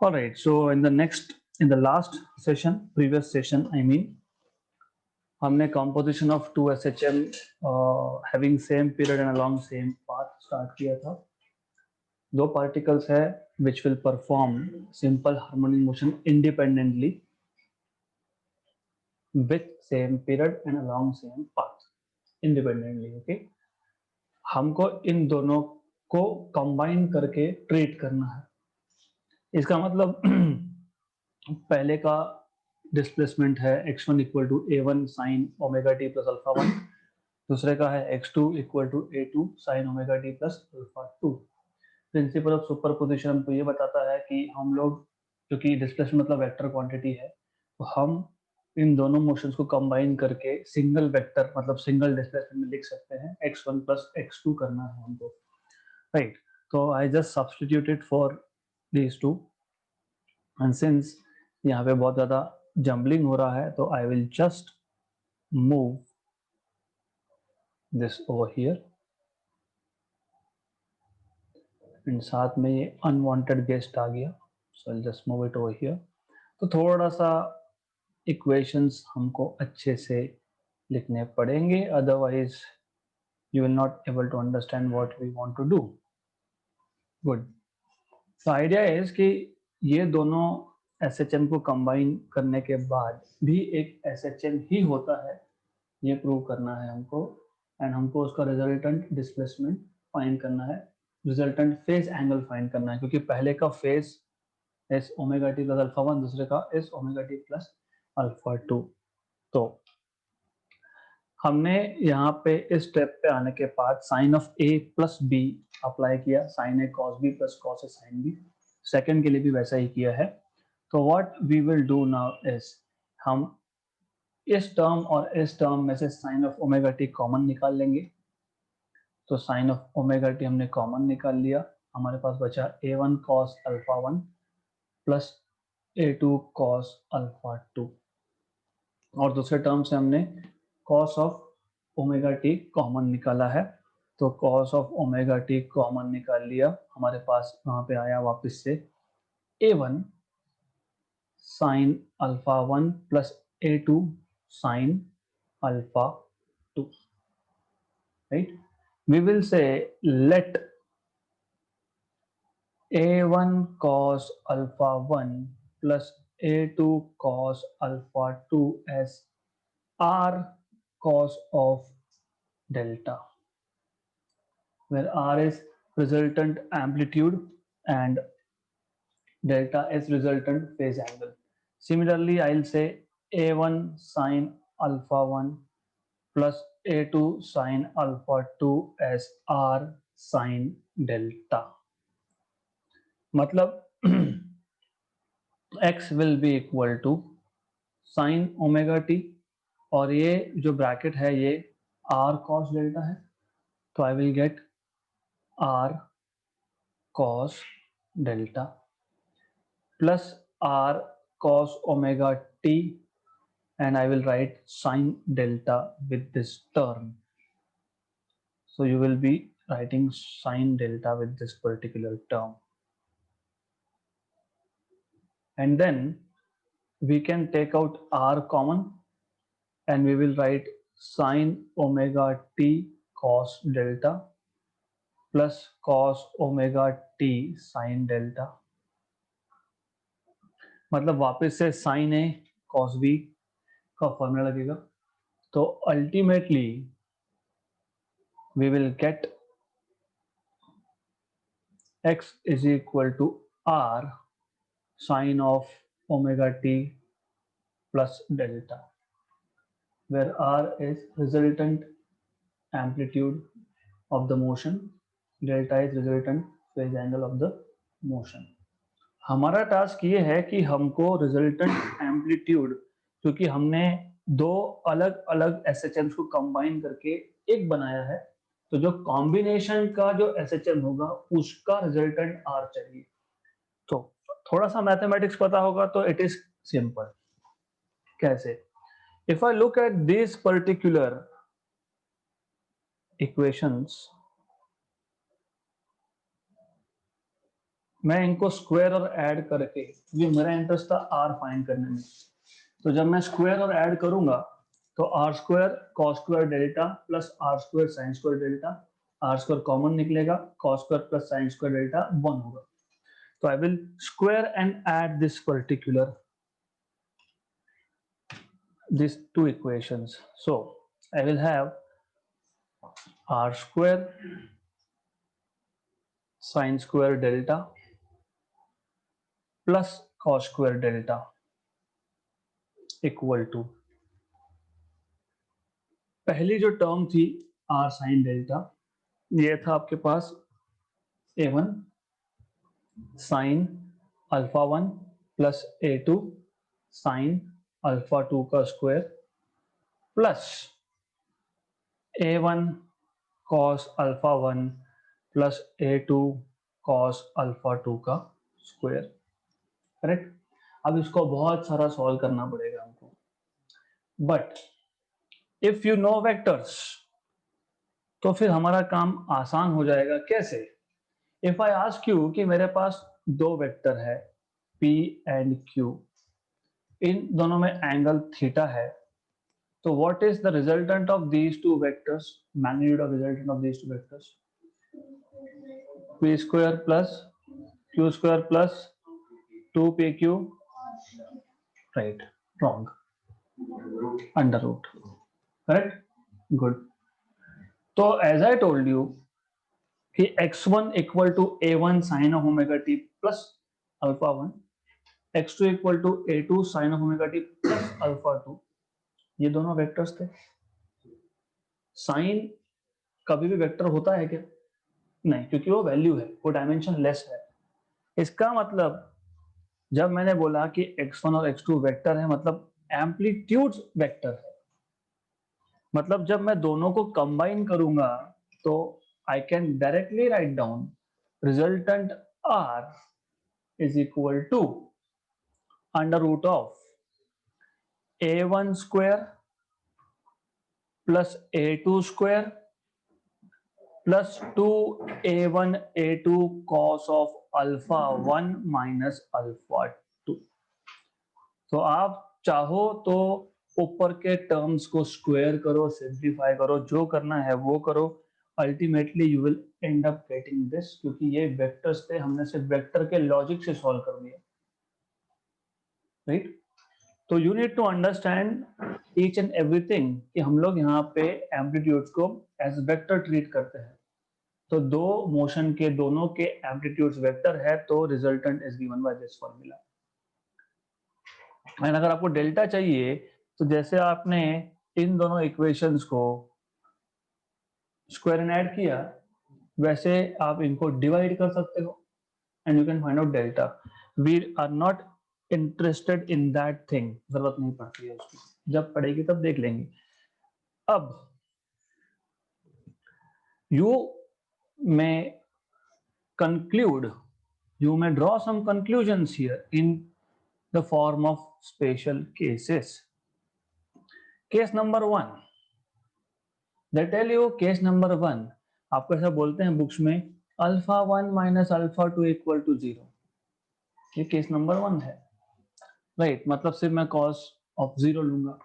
All right. So in the last session, previous session, I mean, हमने composition of two SHM having same period and along same path start किया था. दो particles है which will perform simple harmonic motion independently with same period and along same path independently. Okay. हमको इन दोनों को combine करके treat करना है. इसका मतलब पहले का डिस्प्लेसमेंट है x1 equal to a1 sine omega t plus alpha one, दूसरे का है x2 equal to a2 sine omega t plus alpha two. Principle of superposition हमको ये बताता है कि हम लोग, क्योंकि डिस्प्लेसमेंट मतलब वेक्टर क्वांटिटी है, तो हम इन दोनों मोशंस को कंबाइन करके सिंगल वेक्टर मतलब सिंगल डिस्प्लेसमेंट में लिख सकते हैं. x1 प्लस x2 करना है हमको, राइट. तो I just substituted for these two, and since यहाँ पे बहुत ज़्यादा जम्बलिंग हो रहा है, तो I will just move this over here, and साथ में ये अनवांटेड गेस्ट आ गया, so I just move it over here. तो थोड़ा सा इक्वेशंस हमको अच्छे से लिखने पड़ेंगे, otherwise you will not able to understand what we want to do. Good. तो आइडिया इज कि ये दोनों एसएचएम को कंबाइन करने के बाद भी एक एसएचएम ही होता है, ये प्रूव करना है हमको. एंड हमको उसका रिजल्टेंट डिस्प्लेसमेंट फाइंड करना है, रिजल्टेंट फेज एंगल फाइंड करना है, क्योंकि पहले का phase S omega t plus alpha one, दूसरे का S omega t plus alpha to. तो हमने यहाँ पे इस स्टेप पे आने के बाद sine of A plus B apply किया, sine A cos B plus cos A sine B. Second के लिए भी वैसा ही किया है. तो what we will do now is, हम इस टर्म और इस टर्म में से sine of omega T common निकाल लेंगे. तो साइन ऑफ ओमेगा टी हमने कॉमन निकाल लिया, हमारे पास बचा A one cos alpha one plus A to cos alpha two, और दूसरे टर्म से हमने cos of omega T common निकाला है. तो cos of omega T common निकाल लिया, हमारे पास वहां पे आया वापस से A one sine alpha one plus A two sine alpha two, right. We will say let a1 cos alpha 1 plus a2 cos alpha 2 as r cos of delta, where r is resultant amplitude and delta is resultant phase angle. Similarly, I'll say a1 sin alpha 1 plus a2 sin alpha 2 as r sin delta. मतलब x will be equal to sin omega T, और ये जो bracket है ये r cos delta है, तो I will get r cos delta plus r cos omega t, and I will write sin delta with this term. So you will be writing sin delta with this particular term, and then we can take out r common, and we will write sin omega t cos delta plus cos omega t sin delta. मतलब वापस से sin a cos b का formula लगेगा. तो ultimately we will get x is equal to r sin of omega t plus delta, where r is resultant amplitude of the motion, delta is resultant phase angle of the motion. हमारा task ये है कि हमको resultant amplitude, क्योंकि हमने दो अलग अलग एसएचएम्स को कंबाइन करके एक बनाया है, तो जो कॉम्बिनेशन का जो एसएचएम होगा उसका रिजल्टेंट आर चाहिए. तो थोड़ा सा मैथमेटिक्स पता होगा तो इट इज सिंपल. कैसे? If I look at this particular equations, मैं इनको स्क्वायर और ऐड करके, ये मेरा इंटरेस्ट था आर फाइंड करने में, तो जब मैं स्क्वायर और ऐड करूंगा तो R square cos square delta plus R square sine square delta, R square common निकलेगा, cos square plus sine square delta 1 होगा. तो I will square and add this particular these two equations. So I will have r square sin square delta plus cos square delta equal to, पहली जो term थी r sin delta, ये था आपके पास a1 sin alpha 1 plus a2 sin alpha 2 का square plus a1 cos alpha 1 plus a2 cos alpha 2 का square. Correct. अब इसको बहुत सारा सॉल्व करना पड़ेगा हमको, but if you know vectors तो फिर हमारा काम आसान हो जाएगा. कैसे? इफ आई आस्क यू कि मेरे पास दो वेक्टर है P एंड Q, इन दोनों में एंगल थीटा है, तो what is the resultant of these two vectors, magnitude of resultant of these two vectors, P square plus Q square plus 2PQ. Right? Wrong. Under root. Correct. Good. तो as I told you कि x1 equal to a1 sine of omega t plus alpha 1, x2 equal to a2 sine of omega t plus alpha 2, ये दोनों vectors थे. Sign कभी भी vector होता है क्या? नहीं, क्योंकि वो वैल्यू है, वो डायमेंशन लेस है. इसका मतलब जब मैंने बोला कि x1 और x2 वेक्टर है, मतलब एम्पलीट्यूड वेक्टर है, मतलब जब मैं दोनों को कंबाइन करूंगा तो I can directly write down resultant R is equal to under root of a1 square plus a2 square plus 2a1 a2 cos of alpha 1 minus alpha 2. तो आप चाहो तो ऊपर के टर्म्स को स्क्वायर करो, सिंप्लीफाई करो, जो करना है वो करो, ultimately you will and up getting this, क्योंकि ये वेक्टर्स थे, हमने सिर्फ वेक्टर के लॉजिक से सॉल्व कर दिया. राइट? तो you need to understand each and everything कि हम लोग यहाँ पे एम्पलीट्यूड्स को एज वेक्टर ट्रीट करते हैं. तो दो मोशन के दोनों के एम्पलीट्यूड्स वेक्टर है, तो resultant is given by this formula. And अगर आपको डेल्टा चाहिए तो जैसे आपने इन दोनों इक्वेशंस को स्क्वायर एंड ऐड किया, वैसे आप इनको डिवाइड कर सकते हो and you can find out delta. We are not interested in that thing, जरूरत नहीं पड़ती है उसकी, जब पड़ेगी तब देख लेंगे. अब you may conclude, you may draw some conclusions here in the form of special cases. Case number 1, they tell you case number 1, आपको ऐसा बोलते हैं बुक्स में alpha 1 minus alpha 2 equal to 0. ये केस नंबर 1 है. राइट? मतलब सिर्फ मैं cos ऑफ 0 लूंगा.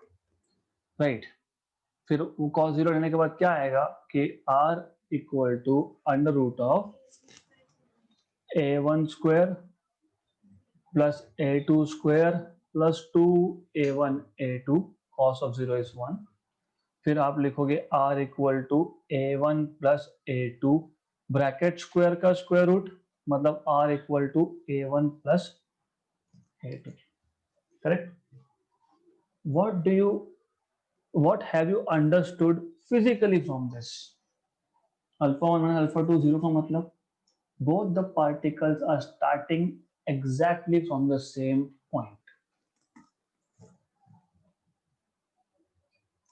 राइट? फिर वो cos 0 लेने के बाद क्या आएगा कि r equal to under root of a1 square plus a2 square plus 2a1 a2 cos of 0 is 1. फिर आप लिखोगे r equal to a1 plus a2 bracket square का स्क्वायर रूट, मतलब r equal to a1 plus a2. Correct? what have you understood physically from this? Alpha 1 and alpha 2 0 का मतलब both the particles are starting exactly from the same point.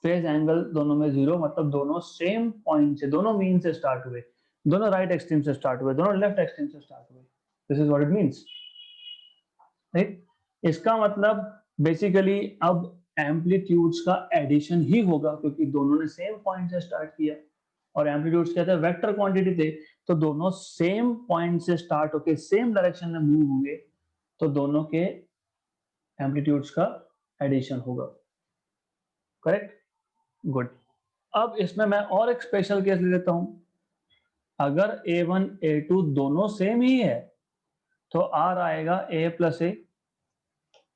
Phase angle दोनों में 0, मतलब दोनों same point से, दोनों mean से start हुए, दोनों राइट एक्सट्रीम से स्टार्ट हुए, दोनों लेफ्ट एक्सट्रीम से स्टार्ट हुए. This is what it means. Right? इसका मतलब बेसिकली अब एम्पलीट्यूड्स का एडिशन ही होगा, क्योंकि दोनों ने सेम पॉइंट से स्टार्ट किया. और एम्पलीट्यूड्स क्या थे, वेक्टर क्वांटिटी थे, तो दोनों सेम पॉइंट से स्टार्ट होके सेम डायरेक्शन में मूव होंगे, तो दोनों के एम्पलीट्यूड्स का एडिशन होगा, करेक्ट, गुड। अब इसमें मैं और एक स्पेशल केस ले लेता हूं, अगर A1 A2 दोनों सेम ही है तो R आएगा A प्लस A,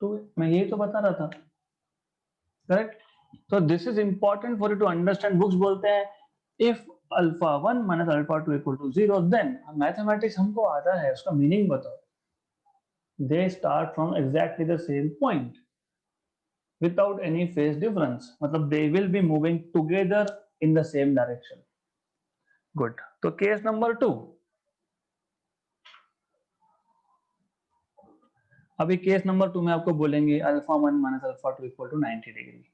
तो मैं यही तो बता रहा था, करेक्ट। तो this is important for you to understand. Books बोलते हैं if alpha 1 minus alpha 2 equal to 0, then mathematics हमको आता है, उसका मीनिंग बताओ। They start from exactly the same point without any phase difference, मतलब they will be moving together in the same direction, good. तो केस नंबर 2, अभी case number 2 में आपको बोलेंगे alpha 1 minus alpha 2 equal to 90 degree,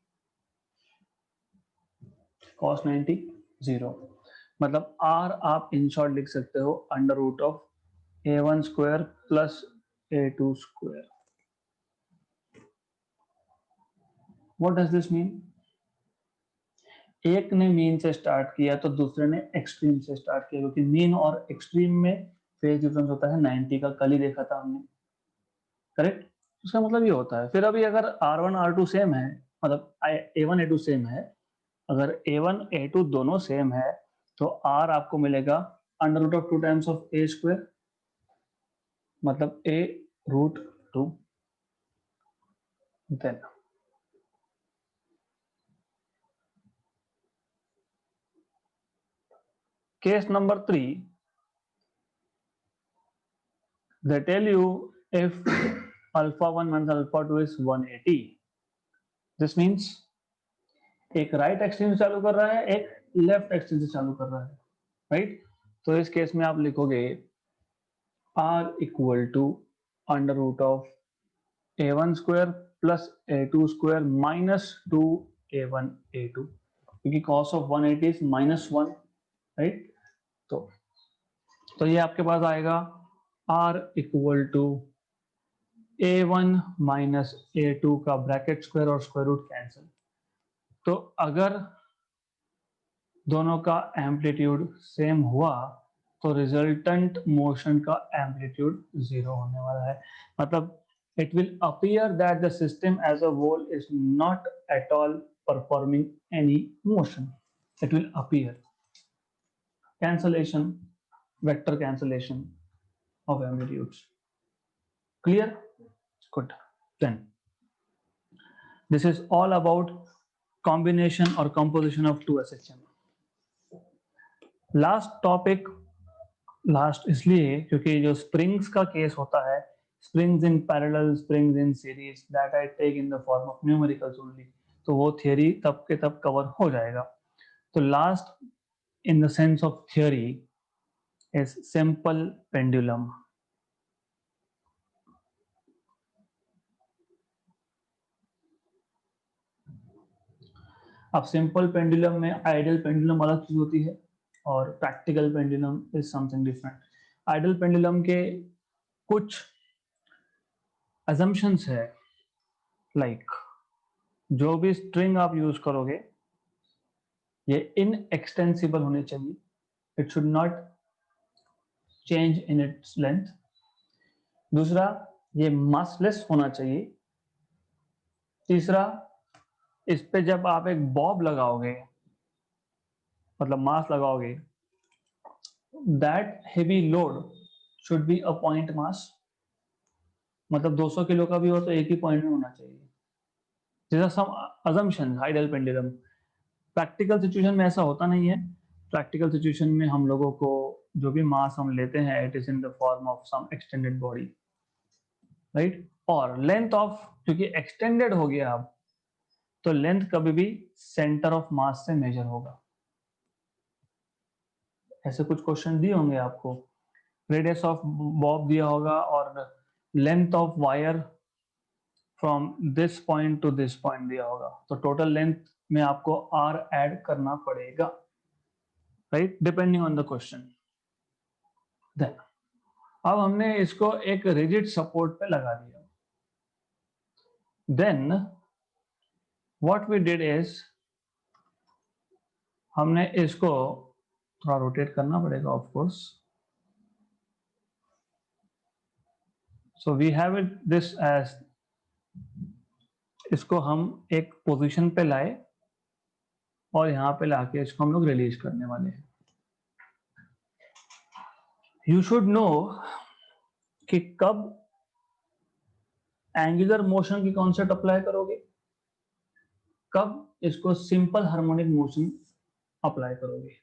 cos 90 0, मतलब r आप in short लिख सकते हो under root of a1 square plus a2 square. What does this mean? एक ने मीन से स्टार्ट किया तो दूसरे ने एक्सट्रीम से स्टार्ट किया, क्योंकि मीन और एक्सट्रीम में फेज डिफरेंस होता है 90 का, कल ही देखा था हमने, करेक्ट। उसका मतलब ये होता है। फिर अभी अगर R1 R2 सेम है, मतलब A1 A2 सेम है, अगर A1 A2 दोनों सेम है तो R आपको मिलेगा under root of 2 times of A square, मतलब A root 2। Then case number 3, they tell you if alpha 1 minus alpha 2 is 180, this means एक राइट एक्सट्रीम से चालू कर रहा है, एक लेफ्ट एक्सट्रीम से चालू कर रहा है, राइट। तो इस केस में आप लिखोगे R equal to under root of A1 square plus A2 square minus 2 A1 A2, क्योंकि cos ऑफ 180 इज -1, राइट। तो ये आपके पास आएगा R equal to A1 minus A2 का ब्रैकेट स्क्वायर और स्क्वायर रूट कैंसिल। तो अगर दोनों का एम्पलीट्यूड सेम हुआ तो रिजल्टेंट मोशन का एम्पलीट्यूड 0 होने वाला है, मतलब it will appear that the system as a whole is not at all performing any motion. It will appear cancellation, vector cancellation of amplitudes. Clear? Good. Then this is all about combination or composition of two SHM. Last topic, last इसलिए क्योंकि जो springs का case होता है, springs in parallel, springs in series, that I take in the form of numericals only, तो वो theory तब के तब कवर हो जाएगा। तो last in the sense of theory is simple pendulum. अब सिंपल पेंडुलम में आइडियल पेंडुलम अलग चीज होती है और practical pendulum is something different. Ideal pendulum के कुछ assumptions है, लाइक जो भी स्ट्रिंग आप यूज करोगे ये इनएक्सटेंसिबल होनी चाहिए, it should not change in its length. दूसरा, ये मासलेस होना चाहिए। तीसरा, इस पे जब आप एक बॉब लगाओगे, मतलब मास लगाओगे, that heavy load should be a point mass, मतलब 200 किलो का भी हो तो एक ही पॉइंट में होना चाहिए। These are some assumptions, ideal pendulum. Practical situation में ऐसा होता नहीं है। प्रैक्टिकल सिचुएशन में हम लोगों को जो भी मास हम लेते हैं it is in the form of some extended body, right. और लेंथ ऑफ, क्योंकि एक्सटेंडेड हो गया अब, तो लेंथ कभी भी सेंटर ऑफ मास से मेजर होगा। ऐसे कुछ क्वेश्चन दिए होंगे आपको, रेडियस ऑफ बॉब दिया होगा और length of wire from this point two this point दिया होगा, तो टोटल लेंथ में आपको r ऐड करना पड़ेगा, right, depending on the question. Then अब हमने इसको एक रिजिड सपोर्ट पे लगा दिया। Then what we did is, हमने इसको थोड़ा रोटेट करना पड़ेगा of course. So we have it this as, इसको हम एक पोजीशन पे लाए और यहाँ पे लाके इसको हम लोग रिलीज करने वाले हैं. यू शुड नो कि कब एंगुलर मोशन की कॉन्सेप्ट अप्लाई करोगे, कब इसको सिंपल हार्मोनिक मोशन अप्लाई करोगे.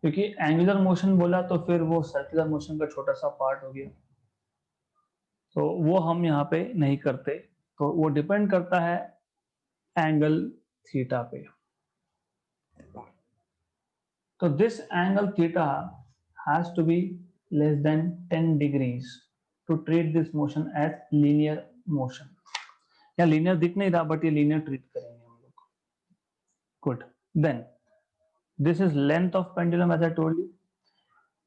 क्योंकि एंगुलर मोशन बोला तो फिर वो सर्कुलर मोशन का छोटा सा पार्ट हो गया, तो वो हम यहाँ पे नहीं करते. तो वो डिपेंड करता है एंगल थीटा पे. तो this angle theta has to be less than 10 degrees to treat this motion as linear motion. या लीनियर दिख नहीं रहा बट ये लीनियर ट्रीट करेंगे हम लोग. Good. Then this is length of pendulum as I told you.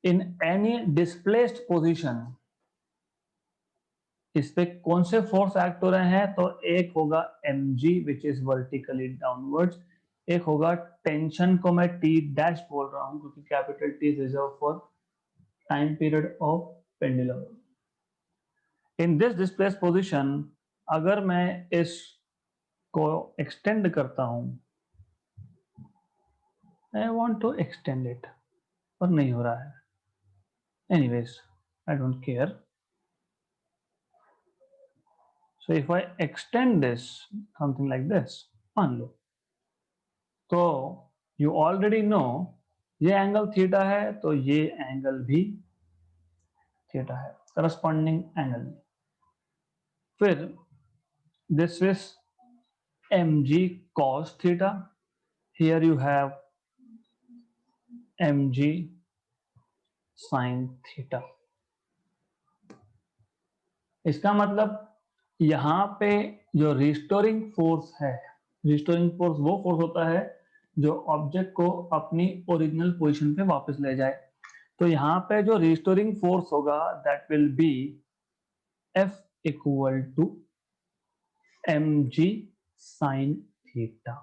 In any displaced position, इस पे कौन से फोर्स एक्ट हो रहे हैं, तो एक होगा mg which is vertically downwards, एक होगा टेंशन को मैं टी डैश बोल रहा हूं क्योंकि capital T is reserve for time period of pendulum. In this displaced position अगर मैं इस को एक्सटेंड करता हूं, I want to extend it, पर नहीं हो रहा है. Anyways I don't care. So if I extend this something like this, मान लो, तो you already know ये एंगल थीटा है तो ये एंगल भी थीटा है, करस्पॉन्डिंग एंगल. फिर this is mg cos theta, here you have mg sin theta. इसका मतलब यहाँ पे जो रिस्टोरिंग फोर्स है, रिस्टोरिंग फोर्स वो फोर्स होता है जो ऑब्जेक्ट को अपनी ओरिजिनल पोजीशन पे वापस ले जाए. तो यहाँ पे जो रिस्टोरिंग फोर्स होगा that will be F equal to mg sin theta.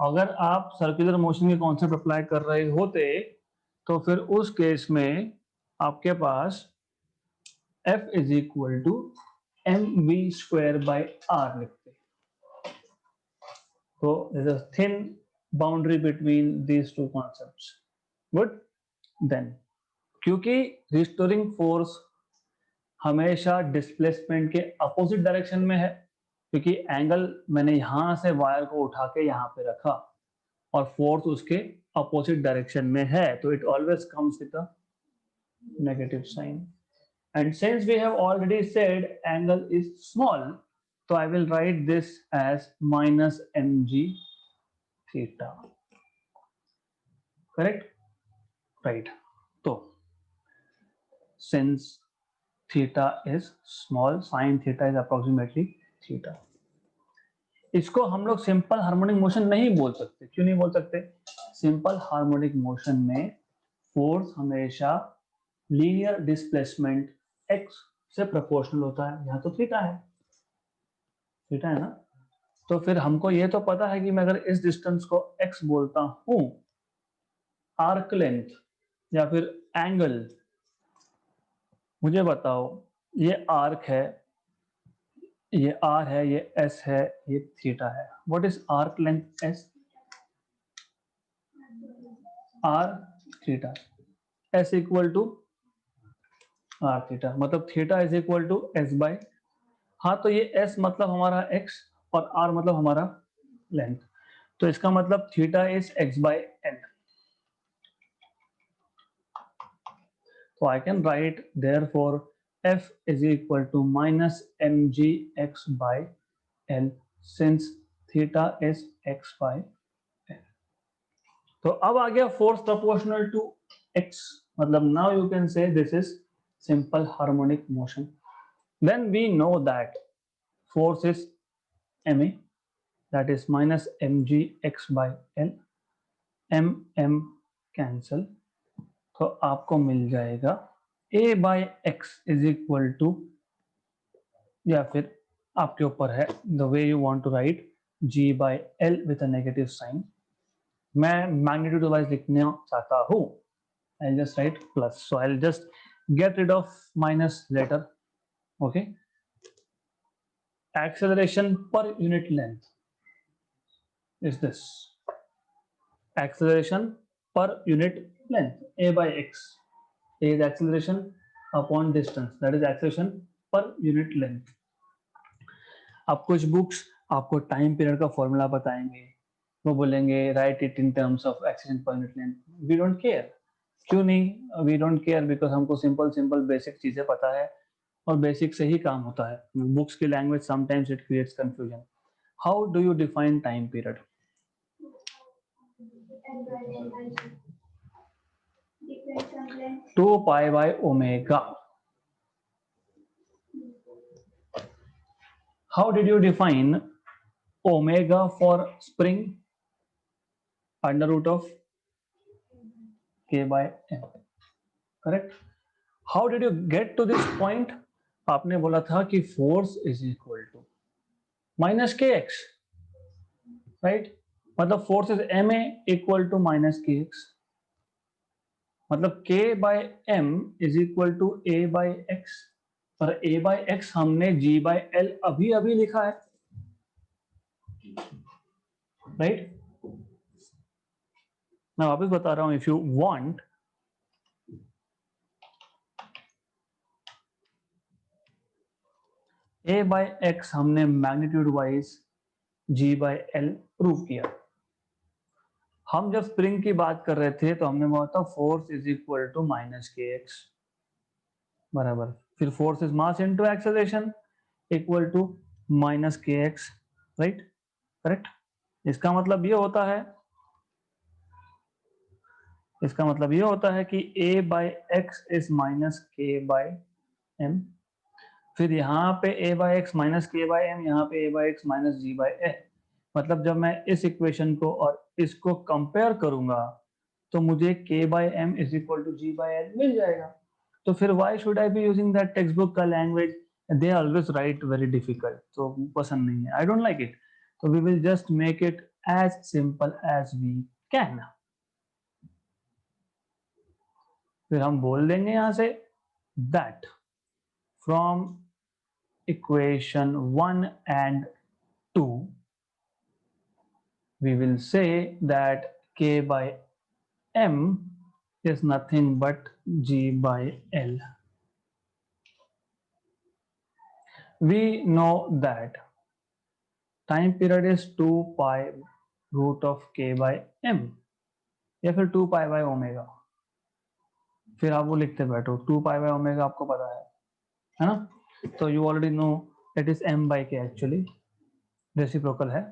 अगर आप सर्कुलर मोशन के कॉन्सेप्ट अप्लाई कर रहे होते तो फिर उस केस में आपके पास F is equal to mv square by r लिखते. तो there's a thin boundary between these two concepts. Good. Then क्योंकि रिस्टोरिंग फोर्स हमेशा डिस्प्लेसमेंट के अपोजिट डायरेक्शन में है, क्योंकि एंगल मैंने यहां से वायर को उठा के यहां पे रखा और फोर्स उसके अपोजिट डायरेक्शन में है, तो it always comes with a negative sign. And since we have already said angle is small, so I will write this as minus mg theta. Correct? Right. So, since theta is small, sin theta is approximately theta. इसको हम लोग simple harmonic motion नहीं बोल सकते. क्यों नहीं बोल सकते? सिंपल हार्मोनिक मोशन में फोर्स हमेशा लीनियर डिस्प्लेसमेंट x से प्रोपोर्शनल होता है. यहाँ तो थीटा है, थीटा है ना. तो फिर हमको ये तो पता है कि मैं अगर इस डिस्टेंस को x बोलता हूं, आर्क लेंथ या फिर एंगल, मुझे बताओ ये आर्क है, ये r है, ये s है, ये थीटा है. What is arc length s? r theta. s equal to r theta, मतलब theta is equal to s by. हाँ, तो ये s मतलब हमारा x और r मतलब हमारा लेंथ. तो इसका मतलब theta is x by n. So I can write therefore F is equal to minus mgx by L since theta is x by L. तो अब आ गया फोर्स प्रोपोर्शनल टू x, मतलब now you can say this is simple harmonic motion. Then we know that force is ma, that is minus mgx by L. m cancel, तो आपको मिल जाएगा a by x is equal to, या फिर आपके ऊपर है the way you want to write, g by L with a negative sign. मैं magnitude wise लिखना चाहता हूँ, I'll just write plus. So I'll just get rid of minus later. Okay. Acceleration per unit length is this. Acceleration per unit length, a by x. A is acceleration upon distance. That is acceleration per unit length. अब कुछ books आपको time period का formula बताएंगे, वो बोलेंगे write it in terms of accident per unit length. We don't care. क्यों नहीं? We don't care because हमको सिंपल सिंपल बेसिक चीजें पता है और बेसिक से ही काम होता है. बुक्स की language sometimes it creates confusion. How do you define time period? 2 pi by omega. How did you define omega for spring? Under root of k by m. Correct. How did you get to this point? आपने बोला था कि force is equal to minus k x, right. मतलब force is m a equal to minus k x. मतलब k by m is equal to a by x. पर a by x हमने g by l अभी अभी लिखा है, right. मैं वापस बता रहा हूं. If you want, a by x हमने magnitude wise g by l prove किया. हम जब स्प्रिंग की बात कर रहे थे तो हमने बोला था force is equal to minus k x बराबर, फिर force is mass into acceleration equal to minus k x, right. Correct. इसका मतलब ये होता है, इसका मतलब ये होता है कि a by X is minus K by M. फिर यहाँ पे a by X minus K by M, यहाँ पे a by X minus G by A. मतलब जब मैं इस इक्वेशन को और इसको कंपेयर करूंगा तो मुझे k by M is equal to G by L मिल जाएगा. तो फिर why should I be using that text book का language? They always write very difficult, तो पसंद नहीं है. I don't like it. तो we will just make it as simple as we can. फिर हम बोल देंगे यहां से that from equation 1 and 2 we will say that k by m is nothing but g by l. We know that time period is 2 pi root of k by m या फिर 2 pi by omega. फिर आप वो लिखते बैठो. 2 pi by omega आपको पता है ना. तो you already know it is m by k actually, reciprocal है.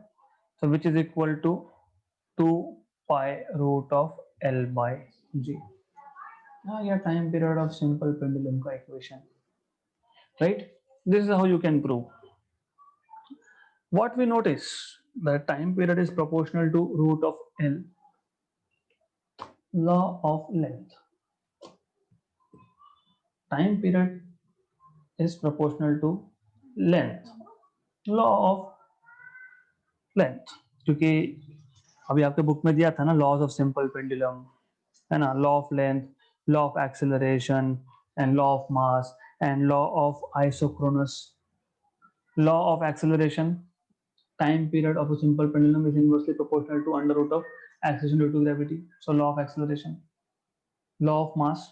So which is equal to 2 pi root of L by G. Yeah, time period of simple pendulum का equation, right? This is how you can prove. What we notice, the time period is proportional to root of L. Law of length. Time period is proportional to length. Law of length. क्योंकि अभी आपके book में दिया था ना laws of simple pendulum, है ना. Law of length, law of acceleration and law of mass and law of isochronous. Law of acceleration, time period of a simple pendulum is inversely proportional to under root of acceleration due to gravity. So law of acceleration. Law of mass,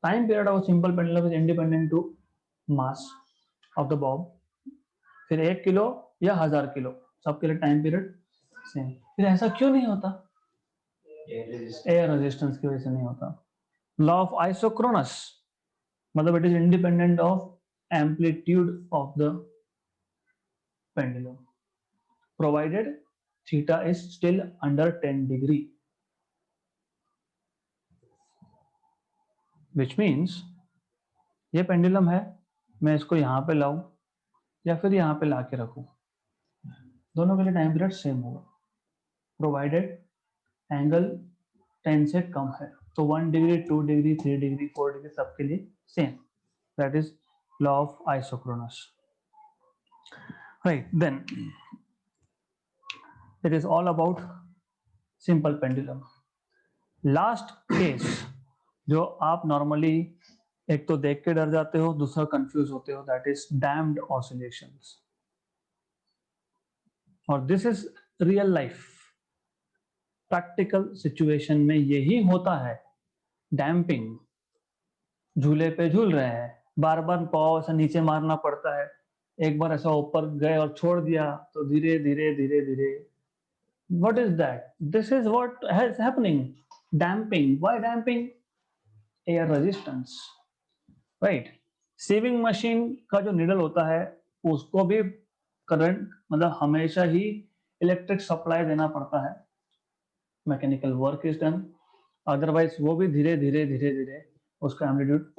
time period of a simple pendulum is independent to mass of the bob. फिर 1 kilo या 1000 kilo सबके लिए time period same. फिर ऐसा क्यों नहीं होता? Air resistance की वजह से नहीं होता. लॉ ऑफ आइसोक्रोनस, मतलब it is independent of amplitude of the pendulum provided theta is still under 10 degree, which means ये पेंडुलम है, मैं इसको यहाँ पे लाऊं या फिर यहाँ पे लाके रखूं, दोनों के लिए टाइम पीरियड सेम होगा प्रोवाइडेड एंगल 10 से कम है. तो 1 डिग्री, 2 डिग्री, 3 डिग्री, 4 डिग्री सबके लिए same. That is law of isochronous, right. Then it is all about simple pendulum. Last case जो आप नॉर्मली एक तो देख के डर जाते हो, दूसरा कंफ्यूज होते हो, दैट इज डैम्ड ऑसिलेशंस। और this is real life, practical situation में यही होता है। डैम्पिंग, झूले पे झूल रहे हैं, बार बार पाँव ऐसा नीचे मारना पड़ता है, एक बार ऐसा ऊपर गए और छोड़ दिया तो धीरे धीरे धीरे धीरे, what is that? This is what is happening. Damping. Why damping? Air resistance, right? Sewing machine का जो निडल होता है उसको भी करंट मतलब हमेशा ही इलेक्ट्रिक सप्लाई देना पड़ता है, mechanical work is done, otherwise वो भी धीरे धीरे धीरे धीरे उसका एम्पलीट्यूड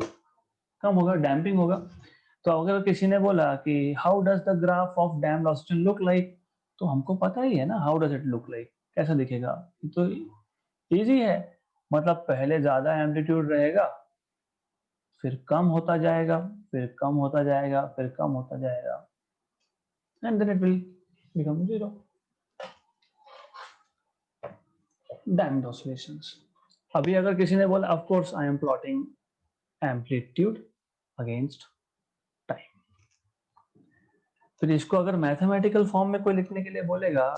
कम होगा, डैम्पिंग होगा। तो अगर किसी ने बोला कि how does the graph of damped oscillation look like, तो हमको पता ही है ना how does it look like, कैसा दिखेगा। तो इजी है, मतलब पहले ज्यादा एम्पलीट्यूड रहेगा, फिर कम होता जाएगा, फिर कम होता जाएगा, फिर कम होता जाएगा, and then it will become zero. Damped oscillations. अभी अगर किसी ने बोला of course I am plotting amplitude against time, फिर इसको अगर मैथमेटिकल फॉर्म में कोई लिखने के लिए बोलेगा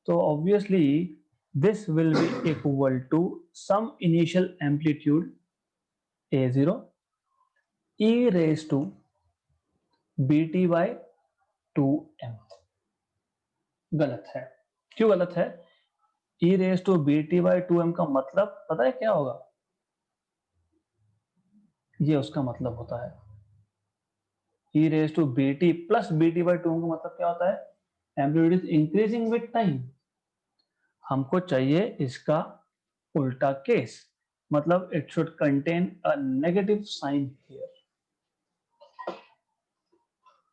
तो obviously this will be equal to some initial amplitude a0 e raised to bt by 2m। गलत है। क्यों गलत है? e raised to bt by 2m का मतलब पता है क्या होगा? ये उसका मतलब होता है e raised to bt plus bt by 2m का मतलब क्या होता है? Amplitude is increasing with time. हमको चाहिए इसका उल्टा केस, मतलब it should contain a negative sign here,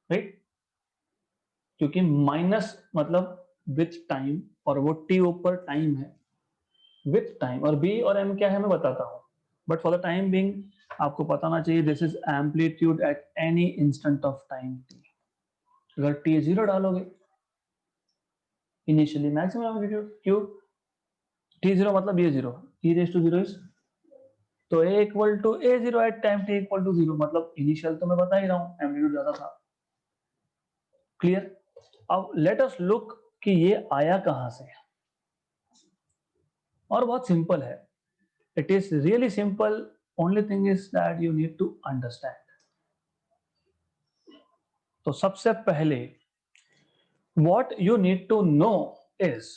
right? क्योंकि माइनस मतलब विथ टाइम, और वो टी ऊपर टाइम है, विथ टाइम, और बी और एम क्या है मैं बताता हूं, but for the time being आपको पता होना चाहिए this is amplitude at any instant of time t. अगर टी जीरो डालोगे इनिशियली मैक्सिमम एम्पलीट्यूड, क्यों? टी जीरो मतलब ये zero, E raise to zero is, तो A equal to A zero at time T equal to zero, मतलब initial तो मैं बता ही रहा हूं, एम्पलीट्यूड ज्यादा था। क्लियर? अब लेट अस लुक कि ये आया कहां से, और बहुत सिंपल है, it is really simple, only thing is that you need to understand. तो सबसे पहले what you need to know is,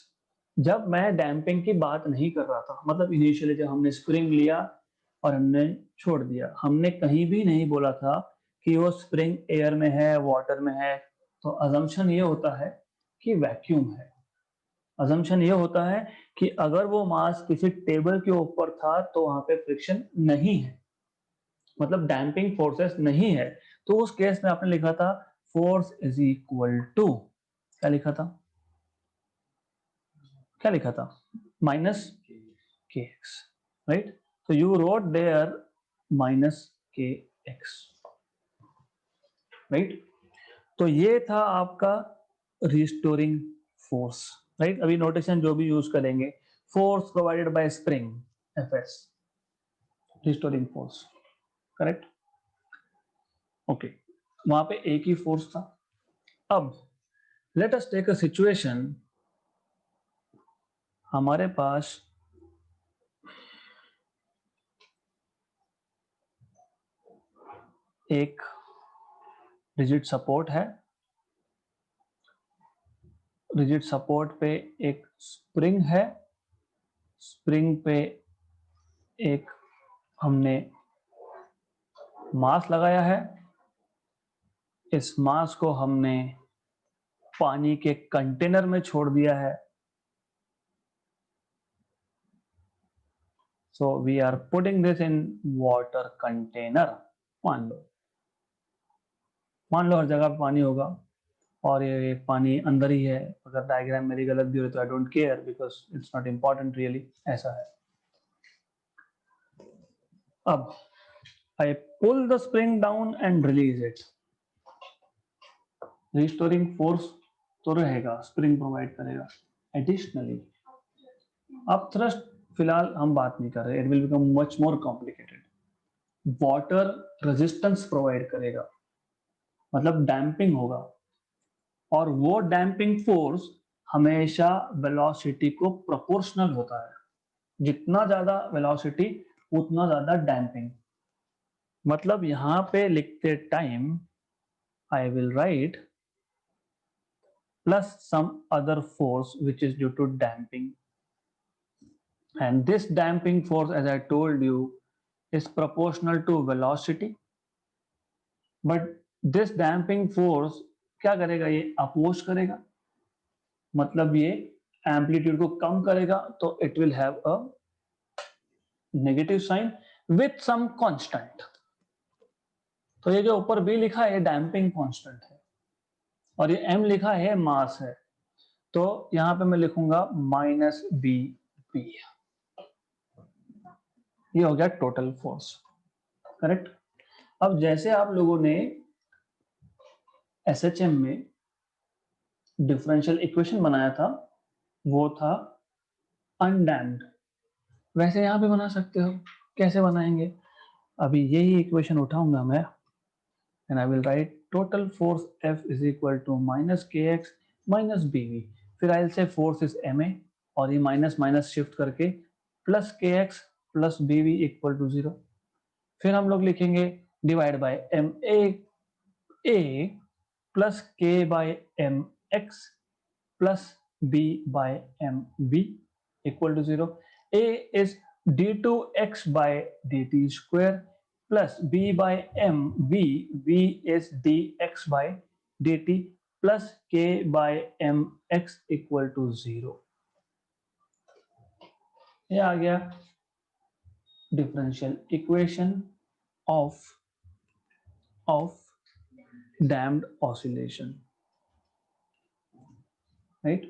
जब मैं डैम्पिंग की बात नहीं कर रहा था, मतलब इनिशियली जब हमने स्प्रिंग लिया और हमने छोड़ दिया, हमने कहीं भी नहीं बोला था कि वो स्प्रिंग एयर में है, वाटर में है, तो अजम्पशन ये होता है कि वैक्यूम है। अजम्पशन ये होता है कि अगर वो मास किसी टेबल के ऊपर था तो वहां पे फ्रिक्शन नहीं है, मतलब डैम्पिंग फोर्सेस नहीं है, तो उस केस में आपने लिखा था फोर्स इज इक्वल टू, क्या लिखा था? क्या लिखा था? Minus k x, right? तो you wrote there minus k x, right? तो ये था आपका रिस्टोरिंग फोर्स, राइट? अभी नोटेशन जो भी यूज करेंगे, force provided by spring, FS, restoring force, correct? Okay, वहां पे एक ही फोर्स था। अब let us take a situation, हमारे पास एक रिजिड सपोर्ट है, रिजिड सपोर्ट पे एक स्प्रिंग है, स्प्रिंग पे एक हमने मास लगाया है, इस मास को हमने पानी के कंटेनर में छोड़ दिया है, so we are putting this in water container. मान लो, मान लो हर जगह पे पानी होगा और ये पानी अंदर ही है, अगर डायग्राम मेरी गलत भी हो तो I don't care because it's not important really, ऐसा है। अब I pull the spring down and release it, restoring force तो रहेगा, स्प्रिंग प्रोवाइड करेगा। एडिशनली अब थ्रस्ट फिलहाल हम बात नहीं कर रहे, it will become much more complicated. Water resistance provide करेगा, मतलब डैम्पिंग होगा, और वो डैम्पिंग फोर्स हमेशा वेलोसिटी को प्रोपोर्शनल होता है। जितना ज्यादा वेलोसिटी उतना ज्यादा डैम्पिंग। मतलब यहां पे लिखते time I will right plus some other force which is due to damping, and this damping force, as I told you, is proportional to velocity, but this damping force क्या करेगा, ये oppose करेगा, मतलब ये एम्पलीट्यूड को कम करेगा, तो it will have a negative sign with some constant. तो ये जो ऊपर बी लिखा है ये डैम्पिंग कांस्टेंट है, और ये एम लिखा है मास है, तो यहां पे मैं लिखूंगा माइनस बी पी। ये हो गया टोटल फोर्स, करेक्ट। अब जैसे आप लोगों ने एसएचएम में डिफरेंशियल इक्वेशन बनाया था, वो था अनडैम्ड, वैसे यहां पे बना सकते हो। कैसे बनाएंगे, अभी यही इक्वेशन उठाऊंगा मैं, and I will write total force F is equal to minus k x minus b v, फिर I will say force is m a, और ये माइनस माइनस शिफ्ट करके plus k x plus b v equal to 0। फिर हम लोग लिखेंगे divide by m a plus k by mx plus b by mb equal to 0. A is d2x by dt square plus b by mv, v is dx by dt plus k by mx equal to 0. ये आ गया differential equation of damped oscillation, right?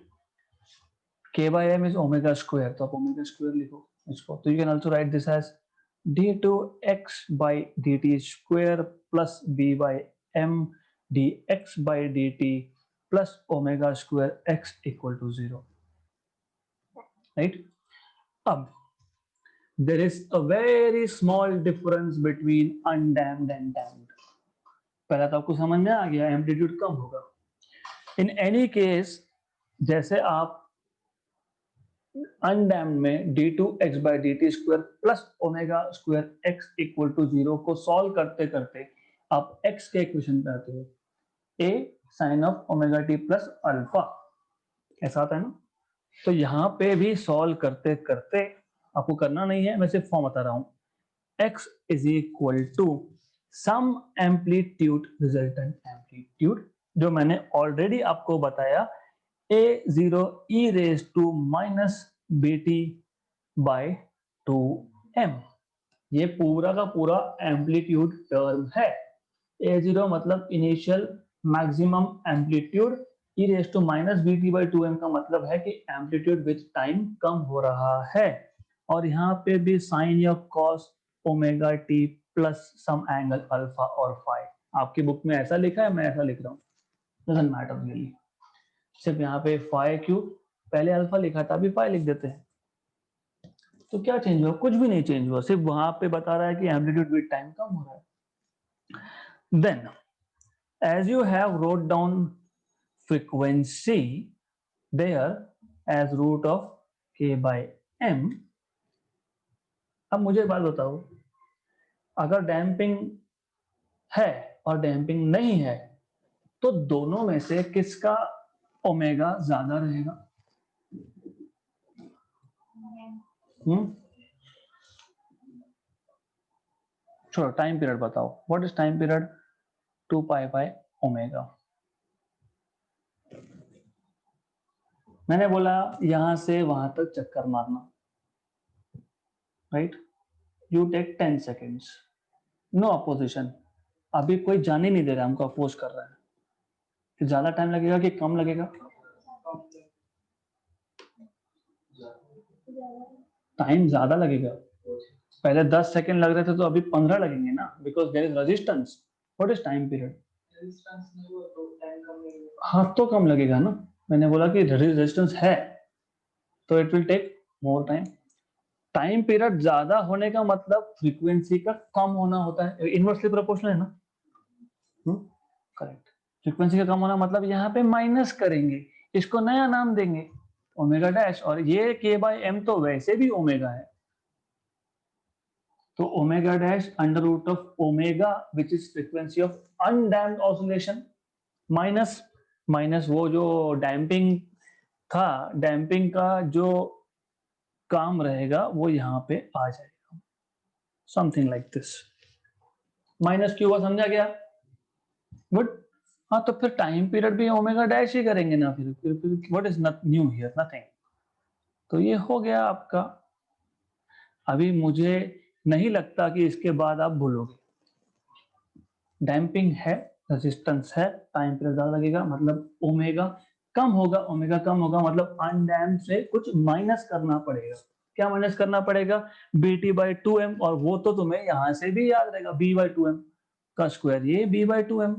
K by m is omega square, तो आप omega square लिखो इसको, तो you can also write this as d2x by dt square plus b by m dx by dt plus omega square x equal to 0, right? अब there is a very small difference between undamped and damped. पहला तो आपको समझ में आ गया, amplitude कम होगा। In any case, जैसे आप अनडैम्ड में d2x by dt square plus omega square x equal to 0 को सॉल्व करते करते आप x के इक्वेशन पे आते हो, a sin of omega t plus alpha, ऐसा आता है ना। तो यहाँ पे भी सॉल्व करते करते आपको करना नहीं है, मैं सिर्फ फॉर्म बता रहा हूँ। x is equal to some amplitude resultant amplitude, जो मैंने ऑलरेडी आपको बताया, a0 e raised to minus bt by 2m। ये पूरा का पूरा एम्पलीट्यूड टर्म है। a0 मतलब initial maximum amplitude, e raised to minus bt by 2m का मतलब है कि एम्पलीट्यूड विद टाइम कम हो रहा है। और यहाँ पे भी साइन या cos omega t plus some angle alpha और फाई, आपकी बुक में ऐसा लिखा है, मैं ऐसा लिख रहा हूँ, डजंट मैटर रियली। सिर्फ यहाँ पे फाई क्यूब, पहले अल्फा लिखा था, अभी फाई लिख देते हैं। तो क्या चेंज हुआ, कुछ भी नहीं चेंज हुआ, सिर्फ वहां पे बता रहा है कि एम्पलीट्यूड विद टाइम कम हो रहा है। Then as you have wrote down frequency there as root of k by m, अब मुझे बात बताओ, अगर डैम्पिंग है और डैम्पिंग नहीं है, तो दोनों में से किसका ओमेगा ज्यादा रहेगा? छोड़ो, टाइम पीरियड बताओ, what is time period? 2 pi by omega. मैंने बोला यहां से वहां तक चक्कर मारना, right? You take 10 seconds, no opposition, अभी कोई जाने नहीं दे रहा, हमको अपोज कर रहा है, तो ज्यादा टाइम लगेगा कि कम लगेगा? टाइम ज्यादा लगेगा। पहले 10 सेकेंड लग रहे थे, तो अभी 15 लगेंगे ना, because there is resistance. What is time period? हाँ, तो कम लगेगा ना, मैंने बोला कि रेजिस्टेंस है, तो it will take more time. Time period ज्यादा होने का मतलब फ्रीक्वेंसी का कम होना होता है, इनवर्सली प्रोपोर्शनल है ना, करेक्ट। फ्रीक्वेंसी का कम होना मतलब यहाँ पे माइनस करेंगे, इसको नया नाम देंगे ओमेगा डैश, और ये के बाय एम तो वैसे भी ओमेगा है, तो omega dash under root of omega which is frequency of undamped oscillation, minus minus वो जो डैम्पिंग था, डैम्पिंग का जो काम रहेगा वो यहाँ पे आ जाएगा, something like this. Minus Q हुआ, समझा गया? गुड। हाँ, तो फिर टाइम पीरियड भी ओमेगा डैश ही करेंगे ना, फिर what is new here, nothing. तो ये हो गया आपका। अभी मुझे नहीं लगता कि इसके बाद आप भूलोगे। डैम्पिंग है, रेजिस्टेंस है, टाइम पीरियड ज्यादा लगेगा मतलब ओमेगा कम होगा, ओमेगा कम होगा मतलब अनडैम्प से कुछ माइनस करना पड़ेगा। क्या माइनस करना पड़ेगा? बीटी बाई 2m, और वो तो तुम्हें यहां से भी याद रहेगा, बी बाई 2m का स्क्वायर, ये बी बाई 2m,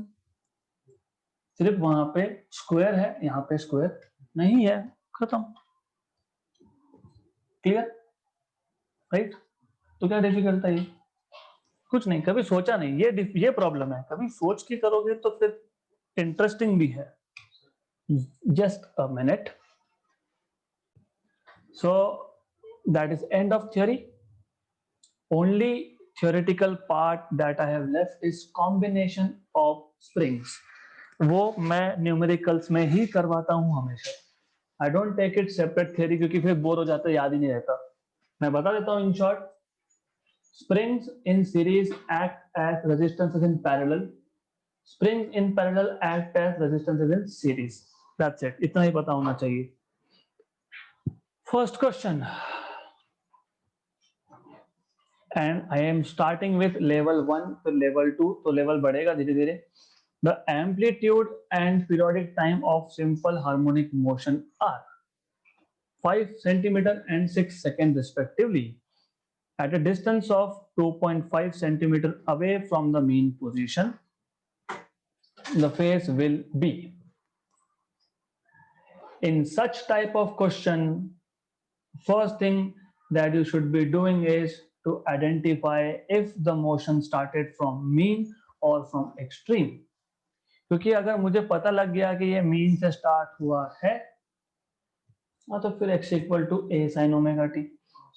सिर्फ वहां पे स्क्वायर है, यहाँ पे स्क्वायर नहीं है, खत्म। क्लियर? राइट? तो क्या डिफिकल्ट है ये? कुछ नहीं, कभी सोचा नहीं, ये प्रॉब्लम है, कभी सोच के करोगे तो फिर इंटरेस्टिंग भी है। Just a minute. So that is end of theory. Only theoretical part that I have left is combination of springs. वो मैं न्यूमेरिकल्स में ही करवाता हूँ हमेशा। I don't take it separate theory क्योंकि फिर बोर हो जाता है, याद ही नहीं रहता। मैं बता देता हूँ in short. Springs in series act as resistances in parallel. Springs in parallel act as resistances in series. That's it. इतना ही पता होना चाहिए। First question, and I am starting with level 1 to level 2, तो level बढ़ेगा धीरे धीरे। The amplitude and periodic time of simple harmonic motion are 5 centimeter and 6 seconds respectively at a distance of 2.5 centimeter away from the mean position. The phase will be. In such type of question, first thing that you should be doing is to identify if the motion started from mean or from extreme. क्योंकि अगर मुझे पता लग गया कि ये mean से start हुआ है, तो फिर x equal to a sine omega t.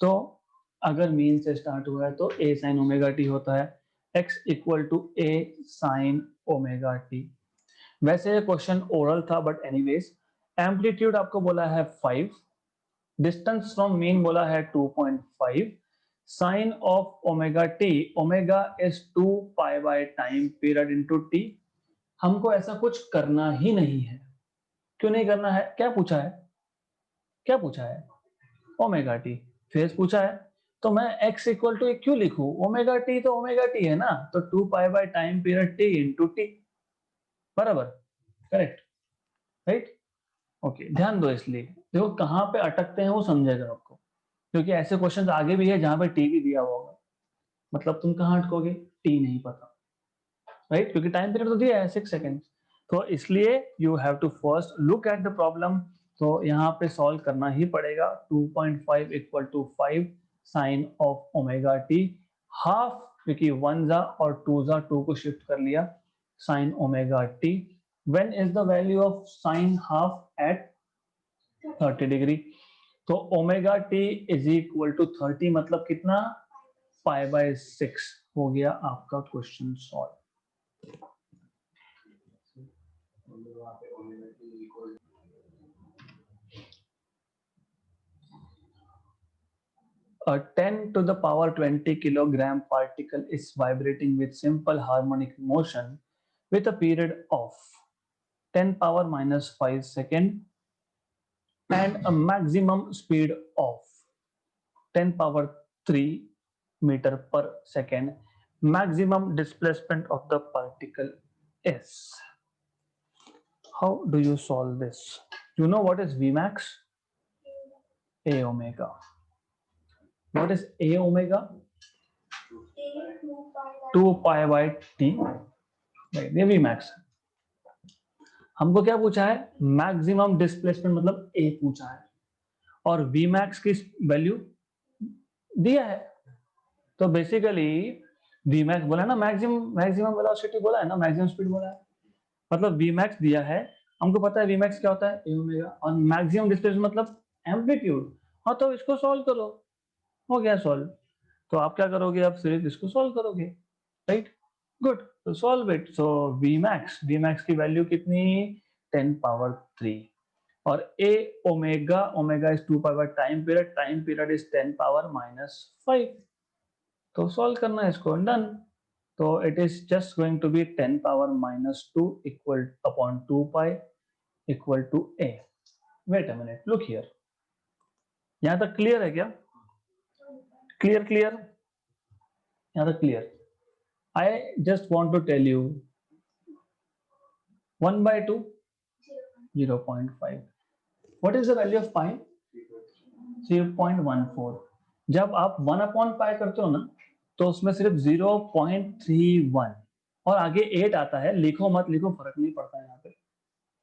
तो अगर मीन से स्टार्ट हुआ है तो ए साइन ओमेगा टी होता है, x equal to a sine omega t. वैसे ये क्वेश्चन ओरल था, बट एनीवेज, एम्पलीट्यूड आपको बोला है 5, डिस्टेंस फ्रॉम मीन बोला है 2.5, sine of omega t, omega is 2 pi by time period into t. हमको ऐसा कुछ करना ही नहीं है। क्यों नहीं करना है? क्या पूछा है? क्या पूछा है? Omega T. फेज पूछा है, तो मैं x इक्वल टू क्यों लिखूं? ओमेगा टी तो ओमेगा टी है ना, तो 2 pi by time period T into T, बराबर, करेक्ट, राइट? ओके, ध्यान दो, इसलिए देखो कहां पे अटकते हैं वो समझेगा आपको, क्योंकि ऐसे क्वेश्चंस आगे भी है जहां पे टी भी दिया हुआ होगा, मतलब तुम कहां अटकोगे? टी नहीं पता, राइट? क्योंकि टाइम पीरियड तो दिया है 6 सेकेंड, तो इसलिए you have to first look at the problem. तो यहाँ पे सॉल्व करना ही पड़ेगा। 2.5 equal to 5 sine of omega t, half, क्योंकि 1 जा और 2 जा, 2 को शिफ्ट कर लिया, sine omega T. When is the value of sine half? At 30 degree. तो omega T is equal to 30 मतलब कितना? पाई बाय 6 हो गया आपका question solve. A 10 to the power 20 kilogram particle is vibrating with simple harmonic motion with a period of 10 power minus 5 second and a maximum speed of 10 power 3 meter per second. Maximum displacement of the particle is. How do you solve this? You know what is Vmax? A omega. What is A omega? 2 pi by t, ये Vmax है। हमको क्या पूछा है? Maximum displacement मतलब A पूछा है, और Vmax की वैल्यू दिया है। तो बेसिकली Vmax बोला ना, मैक्सिमम वेलोसिटी बोला है ना, मैक्सिमम स्पीड बोला है, मतलब Vmax दिया है, हमको पता है Vmax क्या होता है, a ओमेगा, और मैक्सिमम डिस्प्लेसमेंट मतलब एम्पलीट्यूड। हाँ, तो इसको सॉल्व करो, हो गया सॉल्व। तो आप क्या करोगे, आप सिर्फ इसको सॉल्व करोगे, राइट, गुड। तो सॉल्व इट। सो Vmax की वैल्यू कितनी, 10 पावर 3, और a omega is 2 power time period is 10 power -5। तो सॉल्व करना है इसको, डन। तो it is just going to be 10 power -2 equal upon 2 pi equal to a। Wait a minute, look here, यहां तक क्लियर है क्या, क्लियर, यहां तक clear. I just want to tell you 1/2 0.5, what is the value of pi, 0.14। जब आप 1 upon pi करते हो ना, तो उसमें सिर्फ 0.31 और आगे 8 आता है, लिखो मत लिखो फर्क नहीं पड़ता है यहाँ पे,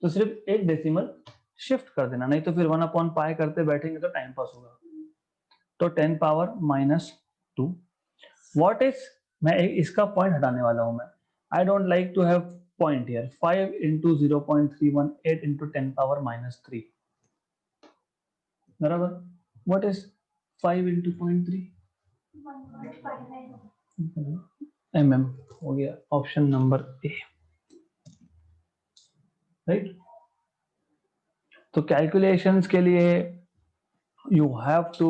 तो सिर्फ एक डेसिमल शिफ्ट कर देना, नहीं तो फिर 1 अपॉन पाई करते बैठेंगे तो टाइम पास होगा। तो 10 पावर -2, व्हाट इज, मैं इसका पॉइंट हटाने वाला हूं मैं, I don't like to have point here, 5 into 0.31, 8 into 10 power -3, बराबर, व्हाट इज 5 into 0.3 mm, हो गया ऑप्शन नंबर ए, राइट। तो कैलकुलेशंस के लिए you have to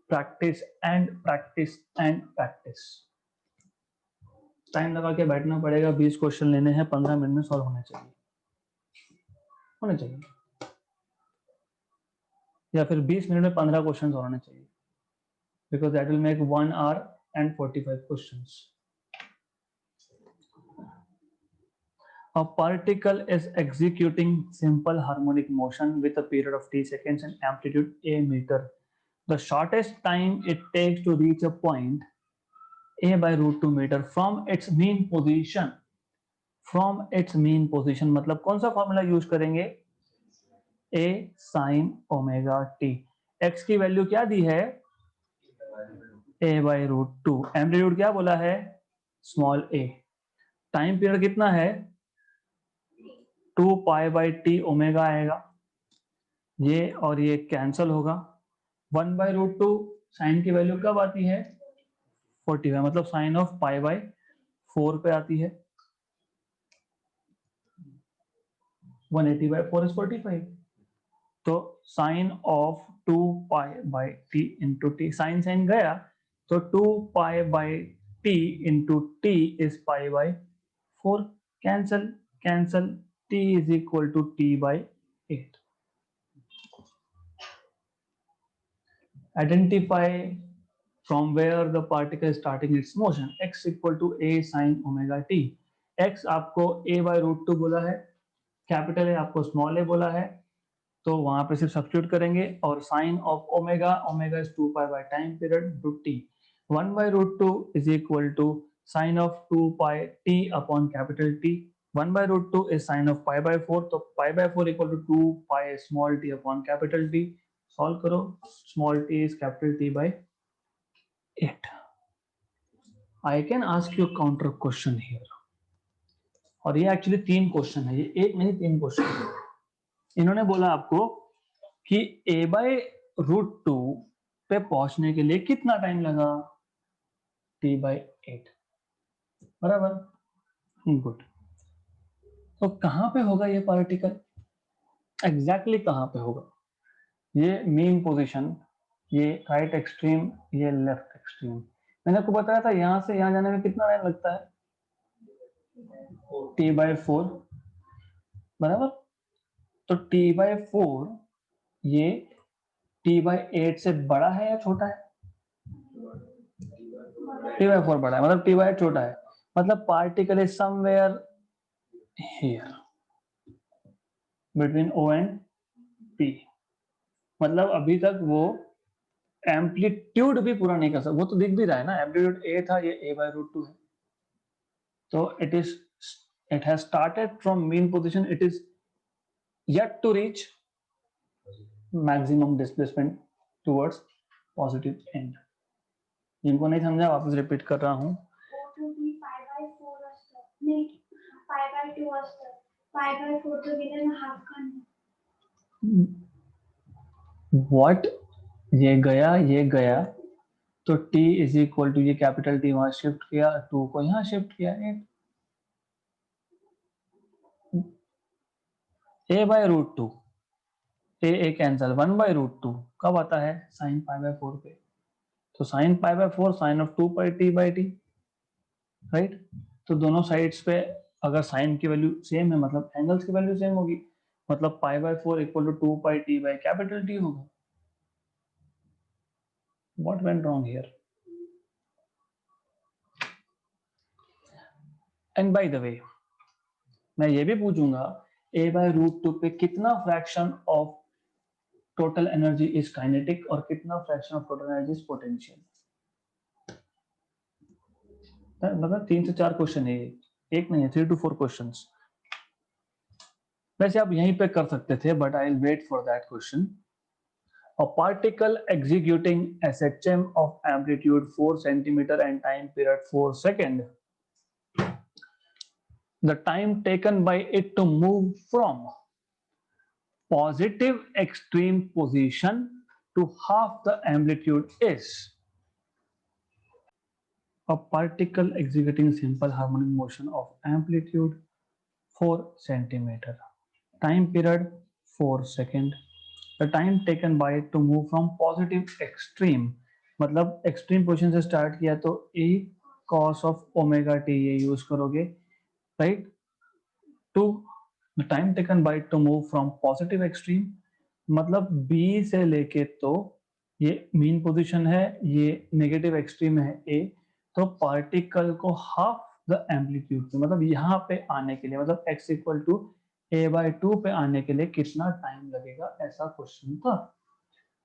practice and practice and practice, time लगा के बैठना पड़ेगा, 20 क्वेश्चन लेने हैं, 15 मिनट में सॉल्व होने चाहिए, या फिर 20 मिनट में 15 क्वेश्चन होने चाहिए, because that will make 1 hour and 45 questions. A particle is executing simple harmonic motion with a period of t seconds and amplitude a meter. The shortest time it takes to reach a point a by √2 meter from its mean position. From its mean position मतलब कौन सा formula use करेंगे, a sin omega t। x की value क्या दी है, a by √2, amplitude क्या बोला है, स्मॉल a, टाइम पीरियड कितना है, 2 पाई बाई टी ओमेगा आएगा, ये और ये कैंसल होगा, 1/√2, साइन की वैल्यू कब आती है, 45, मतलब साइन ऑफ पाई बाई 4 पे आती है, 180/4 इज 45। तो sine of 2 pi by t into t, sine गया, तो 2 pi by t into t is pi by 4, cancel cancel, t is equal to t by 8. Identify from where the particle is starting its motion, x equal to a sin omega t। x आपको a by √2 बोला है, capital है आपको small a बोला है, तो वहां पे सिर्फ सब्स्टिट्यूट करेंगे, और sine of omega, omega is 2 pi by time period √t, t, 1/√2 is equal to sine of 2 pi t upon capital T, 1/√2 is sin of pi by 4, तो pi by 4 equal to 2 pi small t upon capital T, solve करो, small t is capital T by 8। I can ask you counter question here, और ये actually 3 question है, ये एक नहीं 3 question है। इन्होंने बोला आपको कि a by √2 पे पहुंचने के लिए कितना टाइम लगा, t by 8, बराबर, गुड। तो कहां पे होगा ये पार्टिकल, एग्जैक्टली कहां पे होगा, ये मेन पोजीशन, ये राइट एक्सट्रीम, ये लेफ्ट एक्सट्रीम, मैंने आपको बताया था यहां से यहां जाने में कितना टाइम लगता है, t/4, बराबर। तो t/4 ये t/8 से बड़ा है या छोटा है, t/4 बड़ा है, मतलब t/8 छोटा है, मतलब particle is somewhere here between o and p, मतलब अभी तक वो एम्पलीट्यूड भी पूरा नहीं कर सकता, वो तो दिख भी रहा है ना, एम्पलीट्यूड a था, ये a/√2 है, तो it has started from mean position, it is yet to reach maximum displacement towards positive and. जिनको नहीं समझा वापस रिपीट कर रहा हूँ। व्हाट, ये गया तो t इज इक्वल टू ये कैपिटल T वहां शिफ्ट किया, 2 को यहाँ शिफ्ट किया, 8 a by root two, a cancel, 1 by root two कब आता है, साइन पाई बाय 4 पे। तो sine pi by 4 sine of 2 pi T by t, right. तो दोनों साइड्स पे अगर साइन की वैल्यू सेम है मतलब एंगल्स की वैल्यू सेम होगी, मतलब pi by 4 equal to 2 pi T by capital T होगा। What went wrong here? And by the way मैं ये भी पूछूंगा a बाय रूट टू पे कितना fraction of total energy is kinetic और कितना fraction of total energy is potential. मतलब 3 से 4 क्वेश्चन है ये, एक नहीं है, 3 to 4 क्वेश्चंस। वैसे आप यहीं पे कर सकते थे but I will wait for that question. A particle executing SHM of amplitude 4 centimeter and time period 4 second. The time taken by it to move from positive extreme position to half the amplitude is. A particle executing simple harmonic motion of amplitude 4 centimeter. Time period 4 second. The time taken by it to move from positive extreme, मतलब extreme position से start किया तो a cos of omega t ये use करोगे, right, to the time taken by it to move from positive extreme, मतलब b से लेके तो ये मीन पोजीशन है, ये नेगेटिव एक्सट्रीम है a, तो पार्टिकल को हाफ द एम्पलीट्यूड पे, मतलब यहाँ पे आने के लिए, मतलब x equal to a by 2 पे आने के लिए कितना टाइम लगेगा, ऐसा क्वेश्चन था।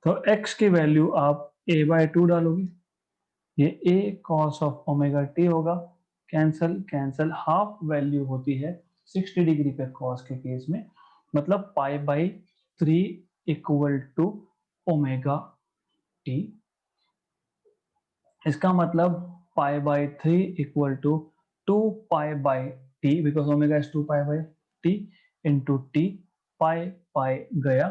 तो x की वैल्यू आप a बाय 2 डालोगे, ये a cos of omega t होगा, कैंसल कैंसल, हाफ वैल्यू होती है 60 डिग्री पे cos के केस में, मतलब pi by 3 equal to omega t। इसका मतलब pi by 3 equal to 2 pi by t, because omega is 2 pi by t into T, pi pi गया,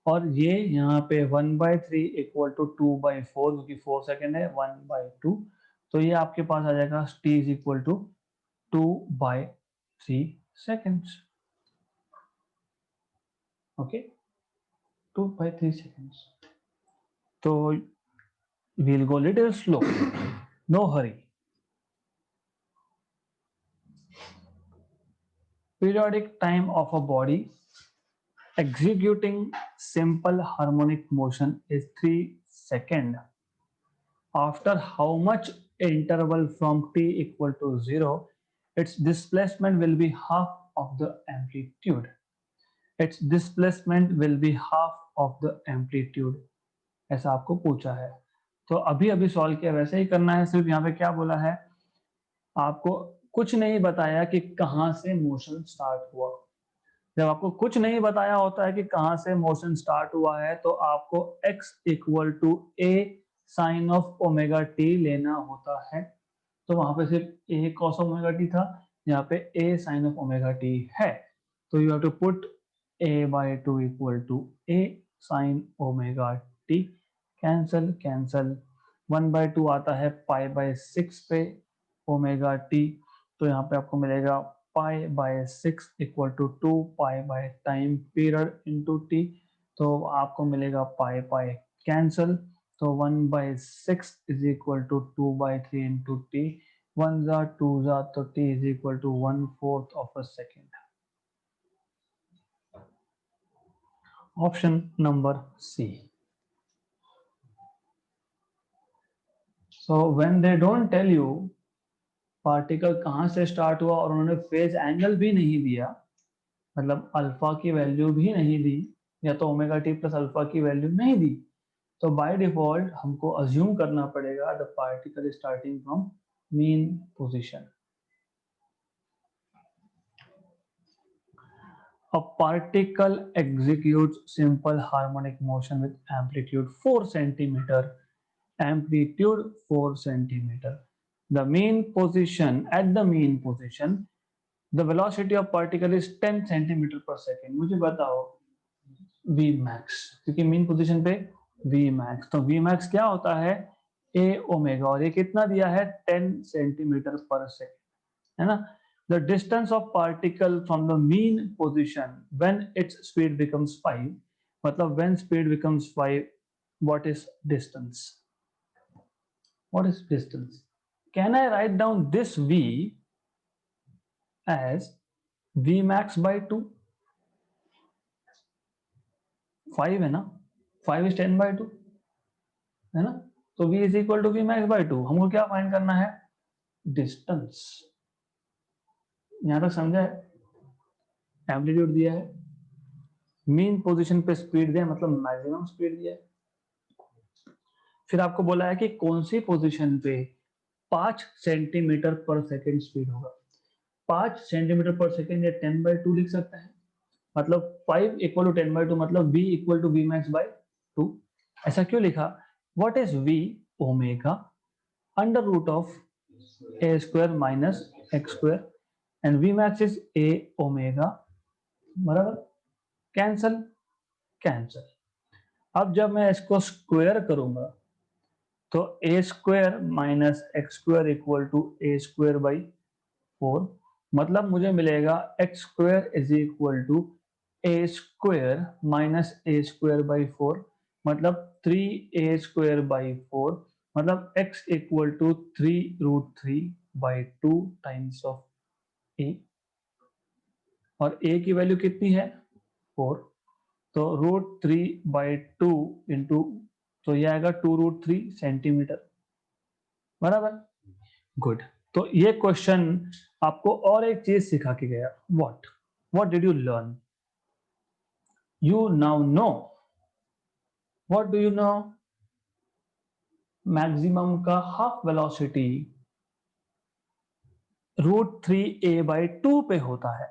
और ये यहाँ पे 1/3 इक्वल टू 2/4, क्योंकि 4 सेकेंड है, 1/2, तो ये आपके पास आ जाएगा t is equal to 2/3 seconds. Okay, 2/3 seconds. तो we'll go little slow, no hurry. Periodic time of a body executing simple harmonic motion is 3 seconds. After how much interval from t equal to 0, its displacement will be half of the amplitude. Its displacement will be half of the amplitude. ऐसा आपको पूछा है, तो अभी अभी solve किया वैसे ही करना है, सिर्फ यहाँ पे क्या बोला है, आपको कुछ नहीं बताया कि कहाँ से मोशन स्टार्ट हुआ। जब आपको कुछ नहीं बताया होता है कि कहाँ से मोशन स्टार्ट हुआ है, तो आपको x equal to a sine of omega t लेना होता है। तो वहां पे सिर्फ a cos ओमेगा t था, यहाँ पे a sine of omega t है, तो you have to put a by 2 equal to a sine omega t, cancel cancel, 1/2 आता है पाई बाय 6 पे ओमेगा t, तो यहाँ पे आपको मिलेगा pi by 6 equal to 2 pi by time period into t, तो आपको मिलेगा पाई पाई कैंसल, तो 1/6 is equal to 2/3 into t, 1 जा 2 जा, तो t is equal to 1/4 of a second. Option number C. So when they don't tell you particle कहाँ से start हुआ और उन्होंने फेज एंगल भी नहीं दिया, मतलब अल्फा की वैल्यू भी नहीं दी, या तो ओमेगा टी प्लस अल्फा की वैल्यू नहीं दी, तो बाय डिफॉल्ट हमको अज्यूम करना पड़ेगा the particle starting from mean position. A particle executes simple harmonic motion with amplitude 4 centimeter. Amplitude 4 centimeter. The mean position, at the mean position, the velocity of particle is 10 centimeter per second. मुझे बताओ V max, क्योंकि mean position पे V max, तो V max क्या होता है A omega, और ये कितना दिया है 10 सेंटीमीटर पर सेकेंड, है ना. The distance of particle from the mean position when its speed becomes 5, मतलब when speed becomes 5, what is distance? What is distance? Can I write down this V as V max by 2? 5 है ना, 5 is 10 by 2, है ना. तो V is equal to V max by 2. हमको क्या find करना है? डिस्टेंस. यहां तक समझा है? एम्पलीट्यूड दिया है, मीन पोजीशन पे स्पीड दिया, मतलब मैक्सिमम स्पीड दिया है. फिर आपको बोला है कि कौन सी पोजीशन पे 5 सेंटीमीटर पर सेकेंड स्पीड होगा. 5 सेंटीमीटर पर सेकेंड या 10 by 2 लिख सकता है, मतलब 5 इक्वल टू 10 by 2, मतलब V equal to V max by 2. ऐसा क्यों लिखा? What is V? Omega under root of a square minus x square, and V max is a omega, बराबर. Cancel cancel. अब जब मैं इसको स्क्वायर करूंगा तो a square minus x square equal to a square by 4, मतलब मुझे मिलेगा x square is equal to a square minus a square by 4, मतलब 3a स्क्वायर बाई 4, मतलब x equal to 3√3 by 2 times of a, और a की value कितनी है 4, तो √3 बाई 2 इंटू, तो ये आएगा 2√3 सेंटीमीटर, बराबर. गुड. तो ये क्वेश्चन आपको और एक चीज सिखा के गया. What did you learn? You now know. What do you know? Maximum का हाफ वेलोसिटी √3a/2 पे होता है.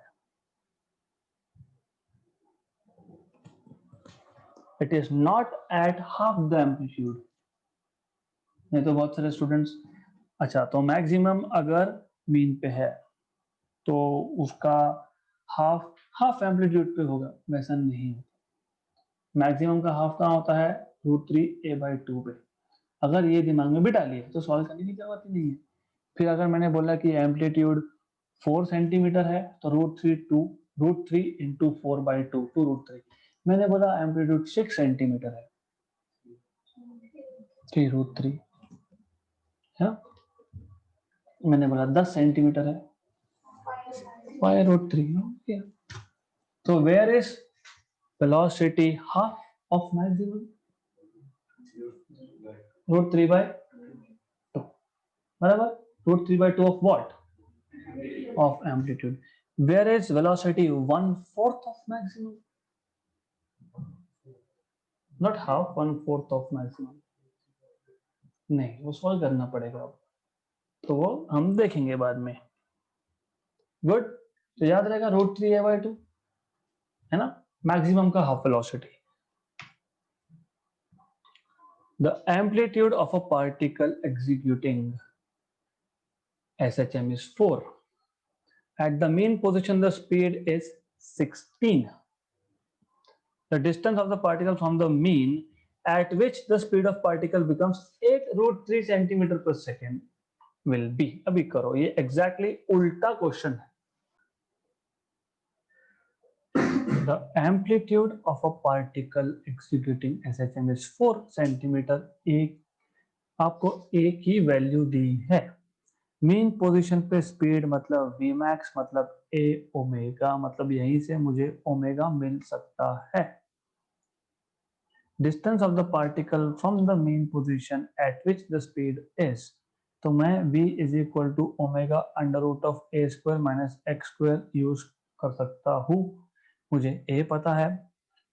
It is not at half the amplitude. नहीं तो बहुत सारे स्टूडेंट्स, अच्छा तो मैक्सिमम अगर मीन पे है तो उसका हाफ एम्पलीट्यूड पे होगा, वैसा नहीं होता. मैक्सिमम का हाफ कहाँ होता है? √3a/2 पे. अगर ये दिमाग में बिठा लिए तो सॉल्व करने की जरूरत ही नहीं है. फिर अगर मैंने बोला कि एम्पलीट्यूड 4 सेंटीमीटर है तो √3 इंटू 4/2, 2√3. मैंने बोला एम्पलीट्यूड 6 सेंटीमीटर है, 3√3 है. मैंने बोला 10 सेंटीमीटर है, 5√3. तो where is velocity half of maximum? √3/2, बराबर. √3/2 of what? Of amplitude. Where is velocity 1/4 of maximum? Not half, 1/4 of maximum. नहीं, वो सॉल्व करना पड़ेगा अब, तो वो हम देखेंगे बाद में. गुड. तो याद रहेगा √3a/2 है ना, मैक्सिमम का half velocity. The amplitude of a particle executing SHM is 4. At the mean position, the speed is 16. The distance of the particle from the mean at which the speed of particle becomes 8√3 centimeter per second will be. अभी करो, ये exactly उल्टा question है. The amplitude of a particle executing SHM is 4 centimeter. आपको A की वैल्यू दी है. मीन पोजीशन पे स्पीड मतलब V max मतलब A ओमेगा, मतलब यहीं से मुझे ओमेगा मिल सकता है. Distance of the particle from the main position at which the speed is, तो मैं V is equal to omega under root of a square minus x square use कर सकता हूँ. मुझे A पता है,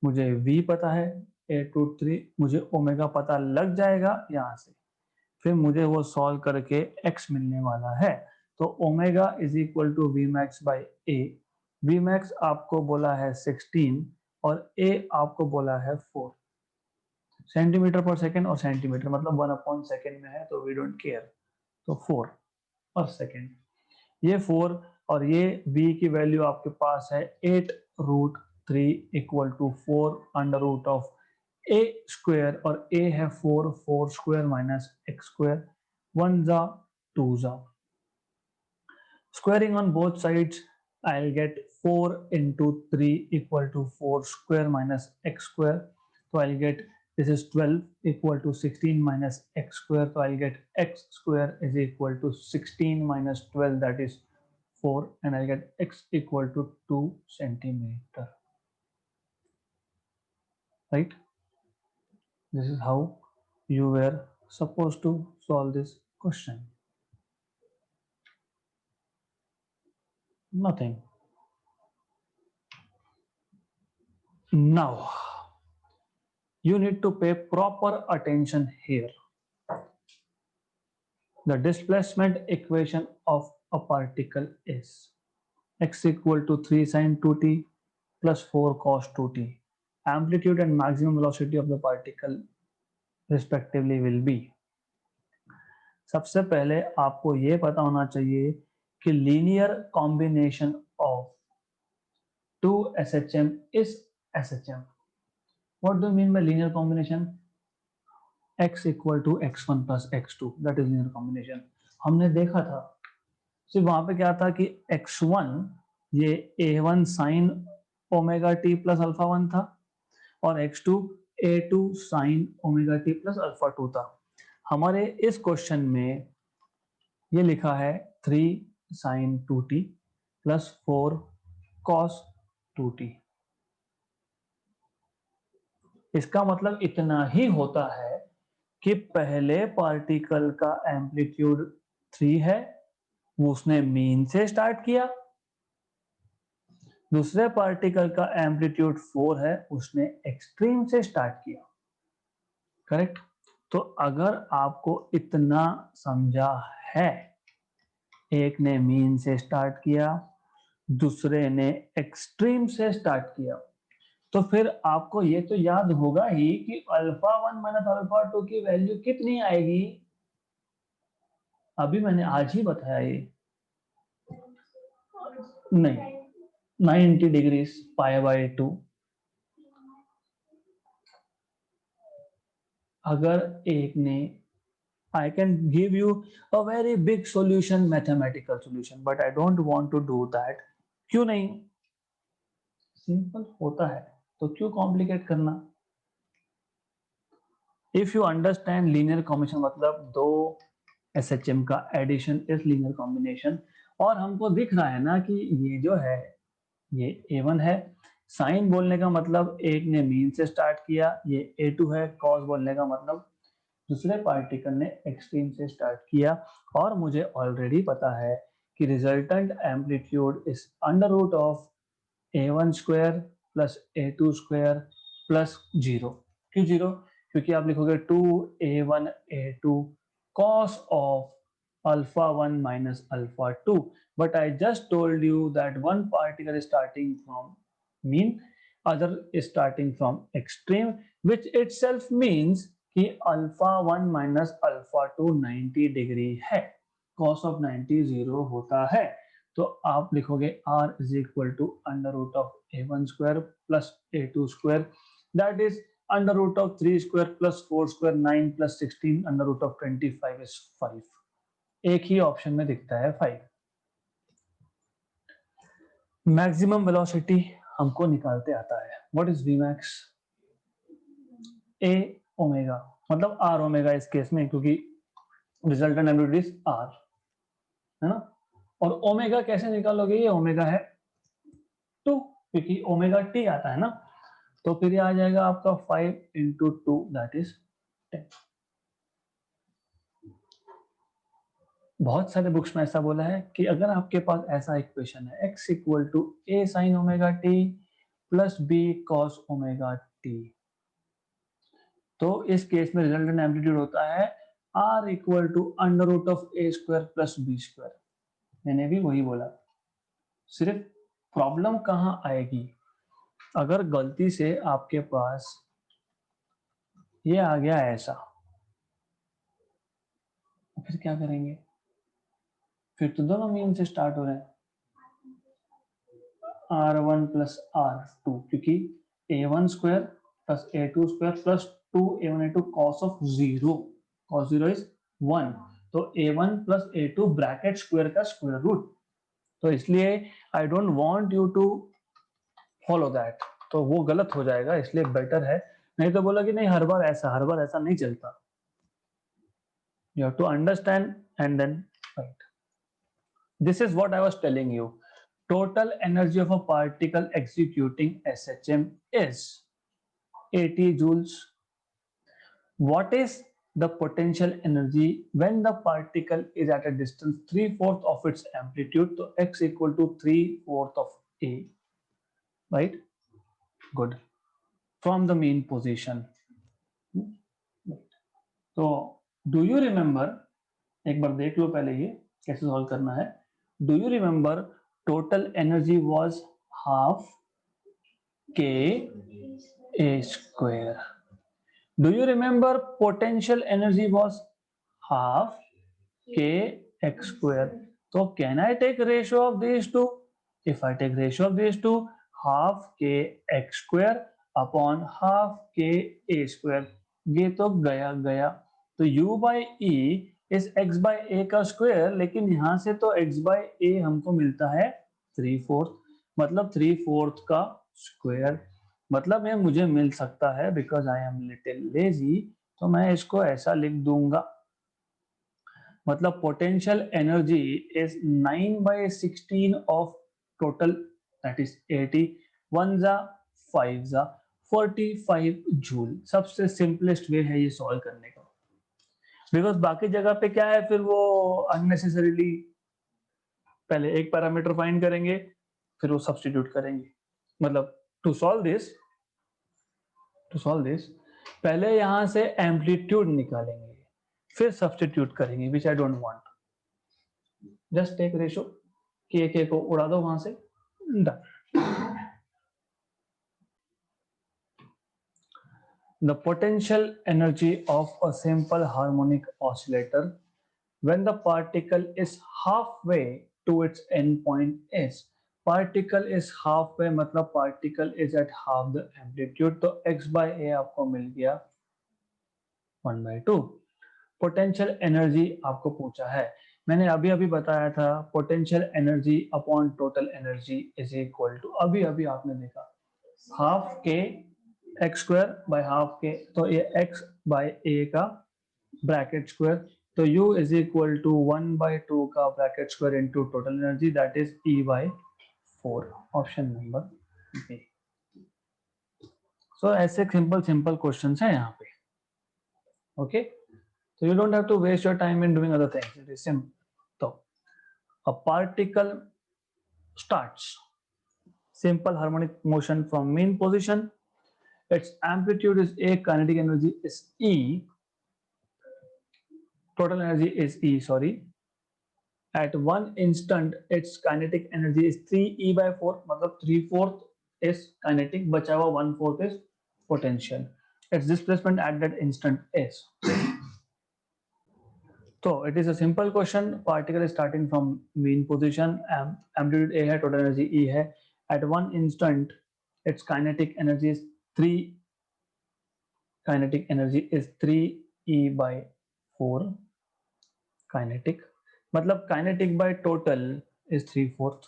मुझे V पता है, 8√3, मुझे ओमेगा पता लग जाएगा यहाँ से. फिर मुझे वो सॉल्व करके x मिलने वाला है. तो omega is equal to V max by A, V max आपको बोला है 16 और ए आपको बोला है 4 सेंटीमीटर पर सेकेंड, और सेंटीमीटर मतलब 1/सेकेंड में है तो वी डोंट केयर, तो 4 पर सेकेंड। ये 4 और ये v की वैल्यू आपके पास है 8√3 equal to 4 under root of a square, और a है 4 स्क्वायर माइनस x स्क्वायर, 1 जा 2 जा, squaring on both sides I'll get 4 into 3 equal to 4 square minus x square, so I'll get this is 12 equal to 16 minus x square, so I'll get x square is equal to 16 minus 12, that is 4, and I'll get x equal to 2 centimeter, right? This is how you were supposed to solve this question. Nothing. Now you need to pay proper attention here. The displacement equation of a particle is x equal to 3 sin 2t plus 4 cos 2t. Amplitude and maximum velocity of the particle respectively will be. सबसे पहले आपको ये पता होना चाहिए कि linear combination of 2 SHM is SHM. What do you mean by linear combination? x equal to x1 plus x2, that is linear combination. हमने देखा था सिर्फ वहां पे क्या था कि x1 ये a1 sine omega t plus alpha 1 था, और x2 a2 sine omega t plus alpha 2 था। हमारे इस क्वेश्चन में ये लिखा है 3 sign 2t plus 4 cos 2t। इसका मतलब इतना ही होता है कि पहले पार्टिकल का एम्पलीट्यूड 3 है, वो उसने मीन से स्टार्ट किया। दूसरे पार्टिकल का एम्पलीट्यूड 4 है, उसने एक्सट्रीम से स्टार्ट किया। करेक्ट? तो अगर आपको इतना समझा है, एक ने मीन से स्टार्ट किया, दूसरे ने एक्सट्रीम से स्टार्ट किया, तो फिर आपको ये तो याद होगा ही कि अल्फा 1 माइनस अल्फा 2 की वैल्यू कितनी आएगी। अभी मैंने आज ही बताया ये, नहीं 90 डिग्री पाई बाय 2। अगर एक ने, I can give you a very big solution, mathematical solution, but I don't want to do that. क्यों नहीं? सिंपल होता है तो क्यों कॉम्प्लिकेट करना? If you understand linear combination मतलब दो SHM का एडिशन इज लीनियर कॉम्बिनेशन, और हमको दिख रहा है ना कि ये जो है ये A1 है, साइन बोलने का मतलब एक ने मीन से स्टार्ट किया, ये A2 है, कॉस बोलने का मतलब दूसरे पार्टिकल ने एक्सट्रीम से स्टार्ट किया, और मुझे ऑलरेडी पता है कि resultant amplitude is under root of a1 square plus a2 square plus 0। क्यों 0? क्योंकि आप लिखोगे 2a1 a2 cos of alpha 1 minus alpha 2, but I just told you that one particle is starting from mean, other is starting from extreme, which itself means कि alpha 1 minus alpha 2 90 degree है, cos of 90 0 होता है, तो आप लिखोगे r is equal to under root of a1 square plus a2 square, that is under root of 3 square plus 4 square 9 plus 16 under root of 25 is 5। एक ही option में दिखता है 5। मैक्सिमम वेलोसिटी हमको निकालते आता है, what is V max? A omega, मतलब R omega इस केस में, क्योंकि रिजल्टेंट एम्पलीट्यूड इज आर, है ना। और ओमेगा कैसे निकालोगे? ये ओमेगा है 2, क्योंकि ओमेगा टी आता है ना, तो फिर ये आ जाएगा आपका 5 इंटू 2 दैट इज 10। बहुत सारे बुक्स में ऐसा बोला है कि अगर आपके पास ऐसा इक्वेशन है x equal to a sine omega t plus b cos omega t, तो इस केस में रिजल्टेंट एम्पलीट्यूड होता है r equal to under root of a square plus b square. मैंने भी वही बोला, सिर्फ प्रॉब्लम कहाँ आएगी? अगर गलती से आपके पास ये आ गया ऐसा, फिर क्या करेंगे? फिर तो दोनों मीन से स्टार्ट हो रहे हैं, R1 प्लस R2, क्योंकि A1 square plus A2 square plus 2A1 A2 cos of zero, cos zero is 1, तो A1 plus A2 bracket square का स्क्वायर रूट, तो इसलिए I don't want you to follow that, तो वो गलत हो जाएगा, इसलिए बेटर है, नहीं तो बोला कि नहीं हर बार ऐसा नहीं चलता, you have to understand and then write. This is what I was telling you. Total energy of a particle executing SHM is 80 joules. What is the potential energy when the particle is at a distance 3/4 of its amplitude? So x equal to 3/4 of a, right? Good. From the mean position. तो do you remember? एक बार देख लो पहले ये कैसे solve करना है. Do you remember total energy was half k a square. Do you remember potential energy was half k x square? So can I take ratio of these two? If I take ratio of these two, half k x square upon half k a square, ये तो गया गया, तो u by e इस x by a का square, लेकिन यहां से तो x by a हमको मिलता है 3/4, मतलब 3/4 का स्क्वायर, मतलब ये मुझे मिल सकता है, because I am little lazy, तो मैं इसको ऐसा लिख दूंगा, मतलब potential energy is 9/16 of total, that is 80, 1 जा 5 जा 45 जूल. सबसे सिंपलेस्ट वे है ये सॉल्व करने का, बिकॉज बाकी जगह पे क्या है, फिर वो अननेसेसरीली पहले एक पैरामीटर फाइंड करेंगे, फिर वो सब्स्टिट्यूट करेंगे, मतलब टू सॉल्व दिस पहले यहां से एम्पलीट्यूड निकालेंगे, फिर सब्स्टिट्यूट करेंगे, which I don't want. Just take ratio, K को उड़ा दो वहां से, done. The potential energy of a simple harmonic oscillator when the particle is halfway to its endpoint is, particle is halfway मतलब particle is at half the amplitude, तो x by a आपको मिल गया 1/2. Potential energy आपको पूछा है, मैंने अभी अभी बताया था potential energy upon total energy is equal to, अभी अभी आपने देखा हाफ के एक्स स्क्वायर बाय हाफ के, तो ये एक्स बाय ए का ब्रैकेट स्क्वायर, तो u इज इक्वल टू 1/2 का bracket square into total energy, that is E/4, option number B. So ऐसे सिंपल क्वेश्चंस हैं यहाँ पे, okay. So you don't have to waste your time in doing other things. It is simple. So a particle starts simple harmonic motion from mean position. Its amplitude is a, kinetic energy is E, total energy is E, sorry. At one instant, its kinetic energy is 3E/4, मतलब 3/4 is kinetic, बचा हुआ 1/4 is potential. Its displacement at that instant is. So it is a simple question. Particle is starting from mean position. Amplitude A है, total energy E है. At one instant, its kinetic energy is 3. Kinetic energy is 3E/4. Kinetic, मतलब kinetic by total is 3/4.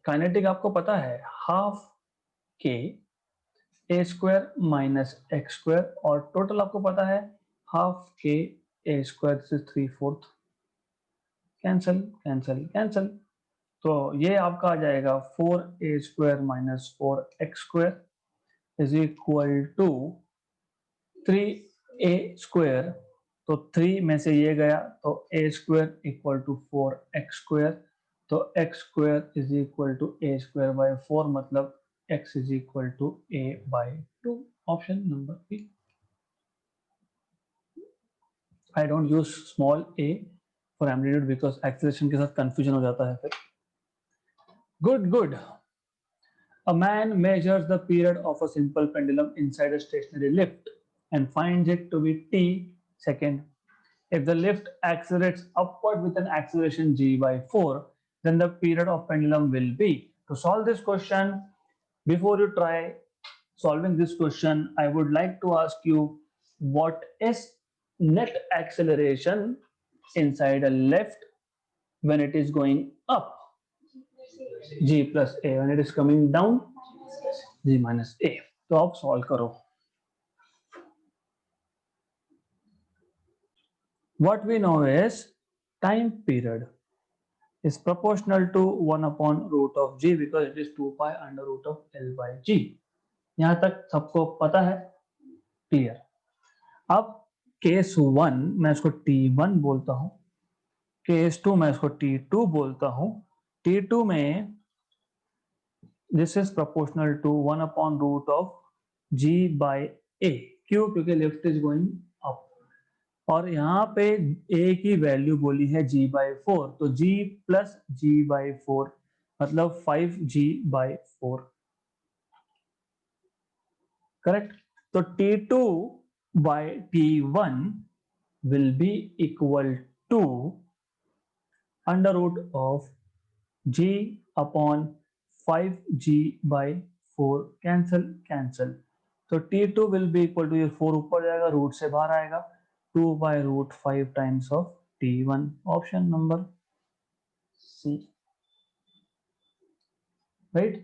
Kinetic आपको पता है half k a square minus x square, और total आपको पता है half k a square, this is 3/4. Cancel cancel cancel, तो ये आपका आ जाएगा 4a square minus 4x square is equal to 3a square, तो 3 में से ये गया, तो a square equal to 4x square, तो x square is equal to a square by 4, मतलब x is equal to a/2, option number B. I don't use small a for amplitude because acceleration के साथ confusion हो जाता है फिर. Good. A man measures the period of a simple pendulum inside a stationary lift and finds it to be t second. If the lift accelerates upward with an acceleration g by 4, then the period of pendulum will be. To solve this question, before you try solving this question, I would like to ask you what is net acceleration inside a lift when it is going up? G plus a. When it is coming down, G minus a. तो आप solve करो. What we know is time period is proportional to 1 upon root of g because it is 2 pi under root of L by g. यहाँ तक सबको पता है? Clear. अब case 1 मैं इसको T1 बोलता हूं, केस 2 मैं इसको T2 बोलता हूं. T2 में this is proportional to 1 upon root of g by a. क्यों? क्योंकि लिफ्ट इज गोइंग अप और यहाँ पे a की वैल्यू बोली है g by 4, तो g प्लस g by 4 मतलब 5g by 4. करेक्ट. तो T2 by T1 will be equal to under root of g upon 5g by 4. Cancel. तो T2 will be equal to, ये 4 ऊपर जाएगा, रूट से बाहर आएगा, 2 by root 5 times of T1. Option number C. Right?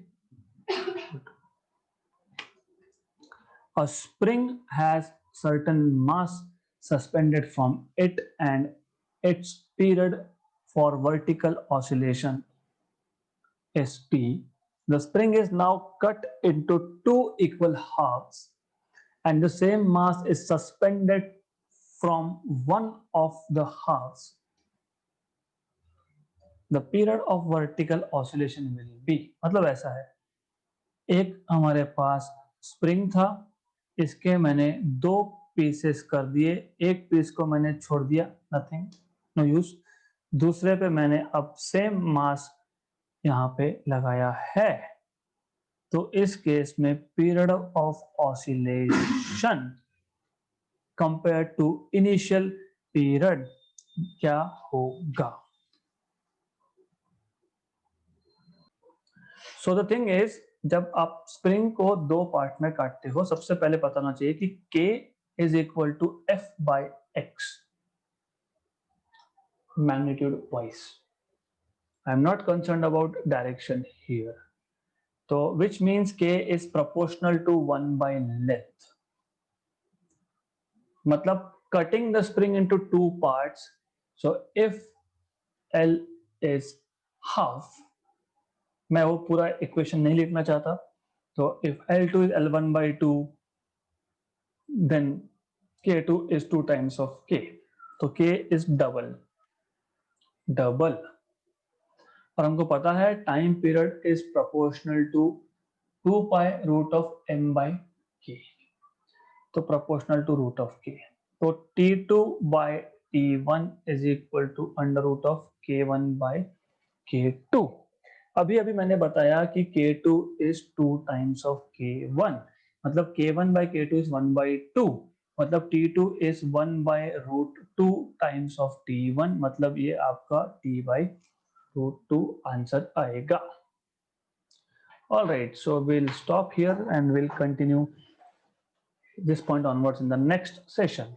A spring has certain mass suspended from it and its period for vertical oscillation is T. The spring is now cut into two equal halves and the same mass is suspended from one of the halves. The period of vertical oscillation will be. मतलब ऐसा है, एक हमारे पास spring था, इसके मैंने 2 pieces कर दिए, एक पीस को मैंने छोड़ दिया, नथिंग, नो यूज. दूसरे पे मैंने अब सेम मास यहाँ पे लगाया है, तो इस केस में period of oscillation compare to initial period क्या होगा? सो द थिंग इज, जब आप स्प्रिंग को 2 पार्ट में काटते हो, सबसे पहले पता होना चाहिए कि K is equal to F by X magnitude wise. I am not concerned about direction here. So which means K is proportional to 1 by length. मतलब cutting the spring into 2 parts. So if L is half, मैं वो पूरा equation नहीं लिखना चाहता, तो if L2 is L1 by 2, then K2 is 2 times of K. तो K is double. और हमको पता है time period is proportional to 2 pi root of m by k. तो proportional to root of k. तो T2 by T1 is equal to under root of K1 by K2. अभी मैंने बताया कि K2 is 2 times of K1, मतलब K1 by K2 is 1 by 2, मतलब T2 is 1 by root 2 times of T1, मतलब ये आपका T by root 2 आंसर आएगा. All right, so we'll stop here and we'll continue this point onwards in the next session.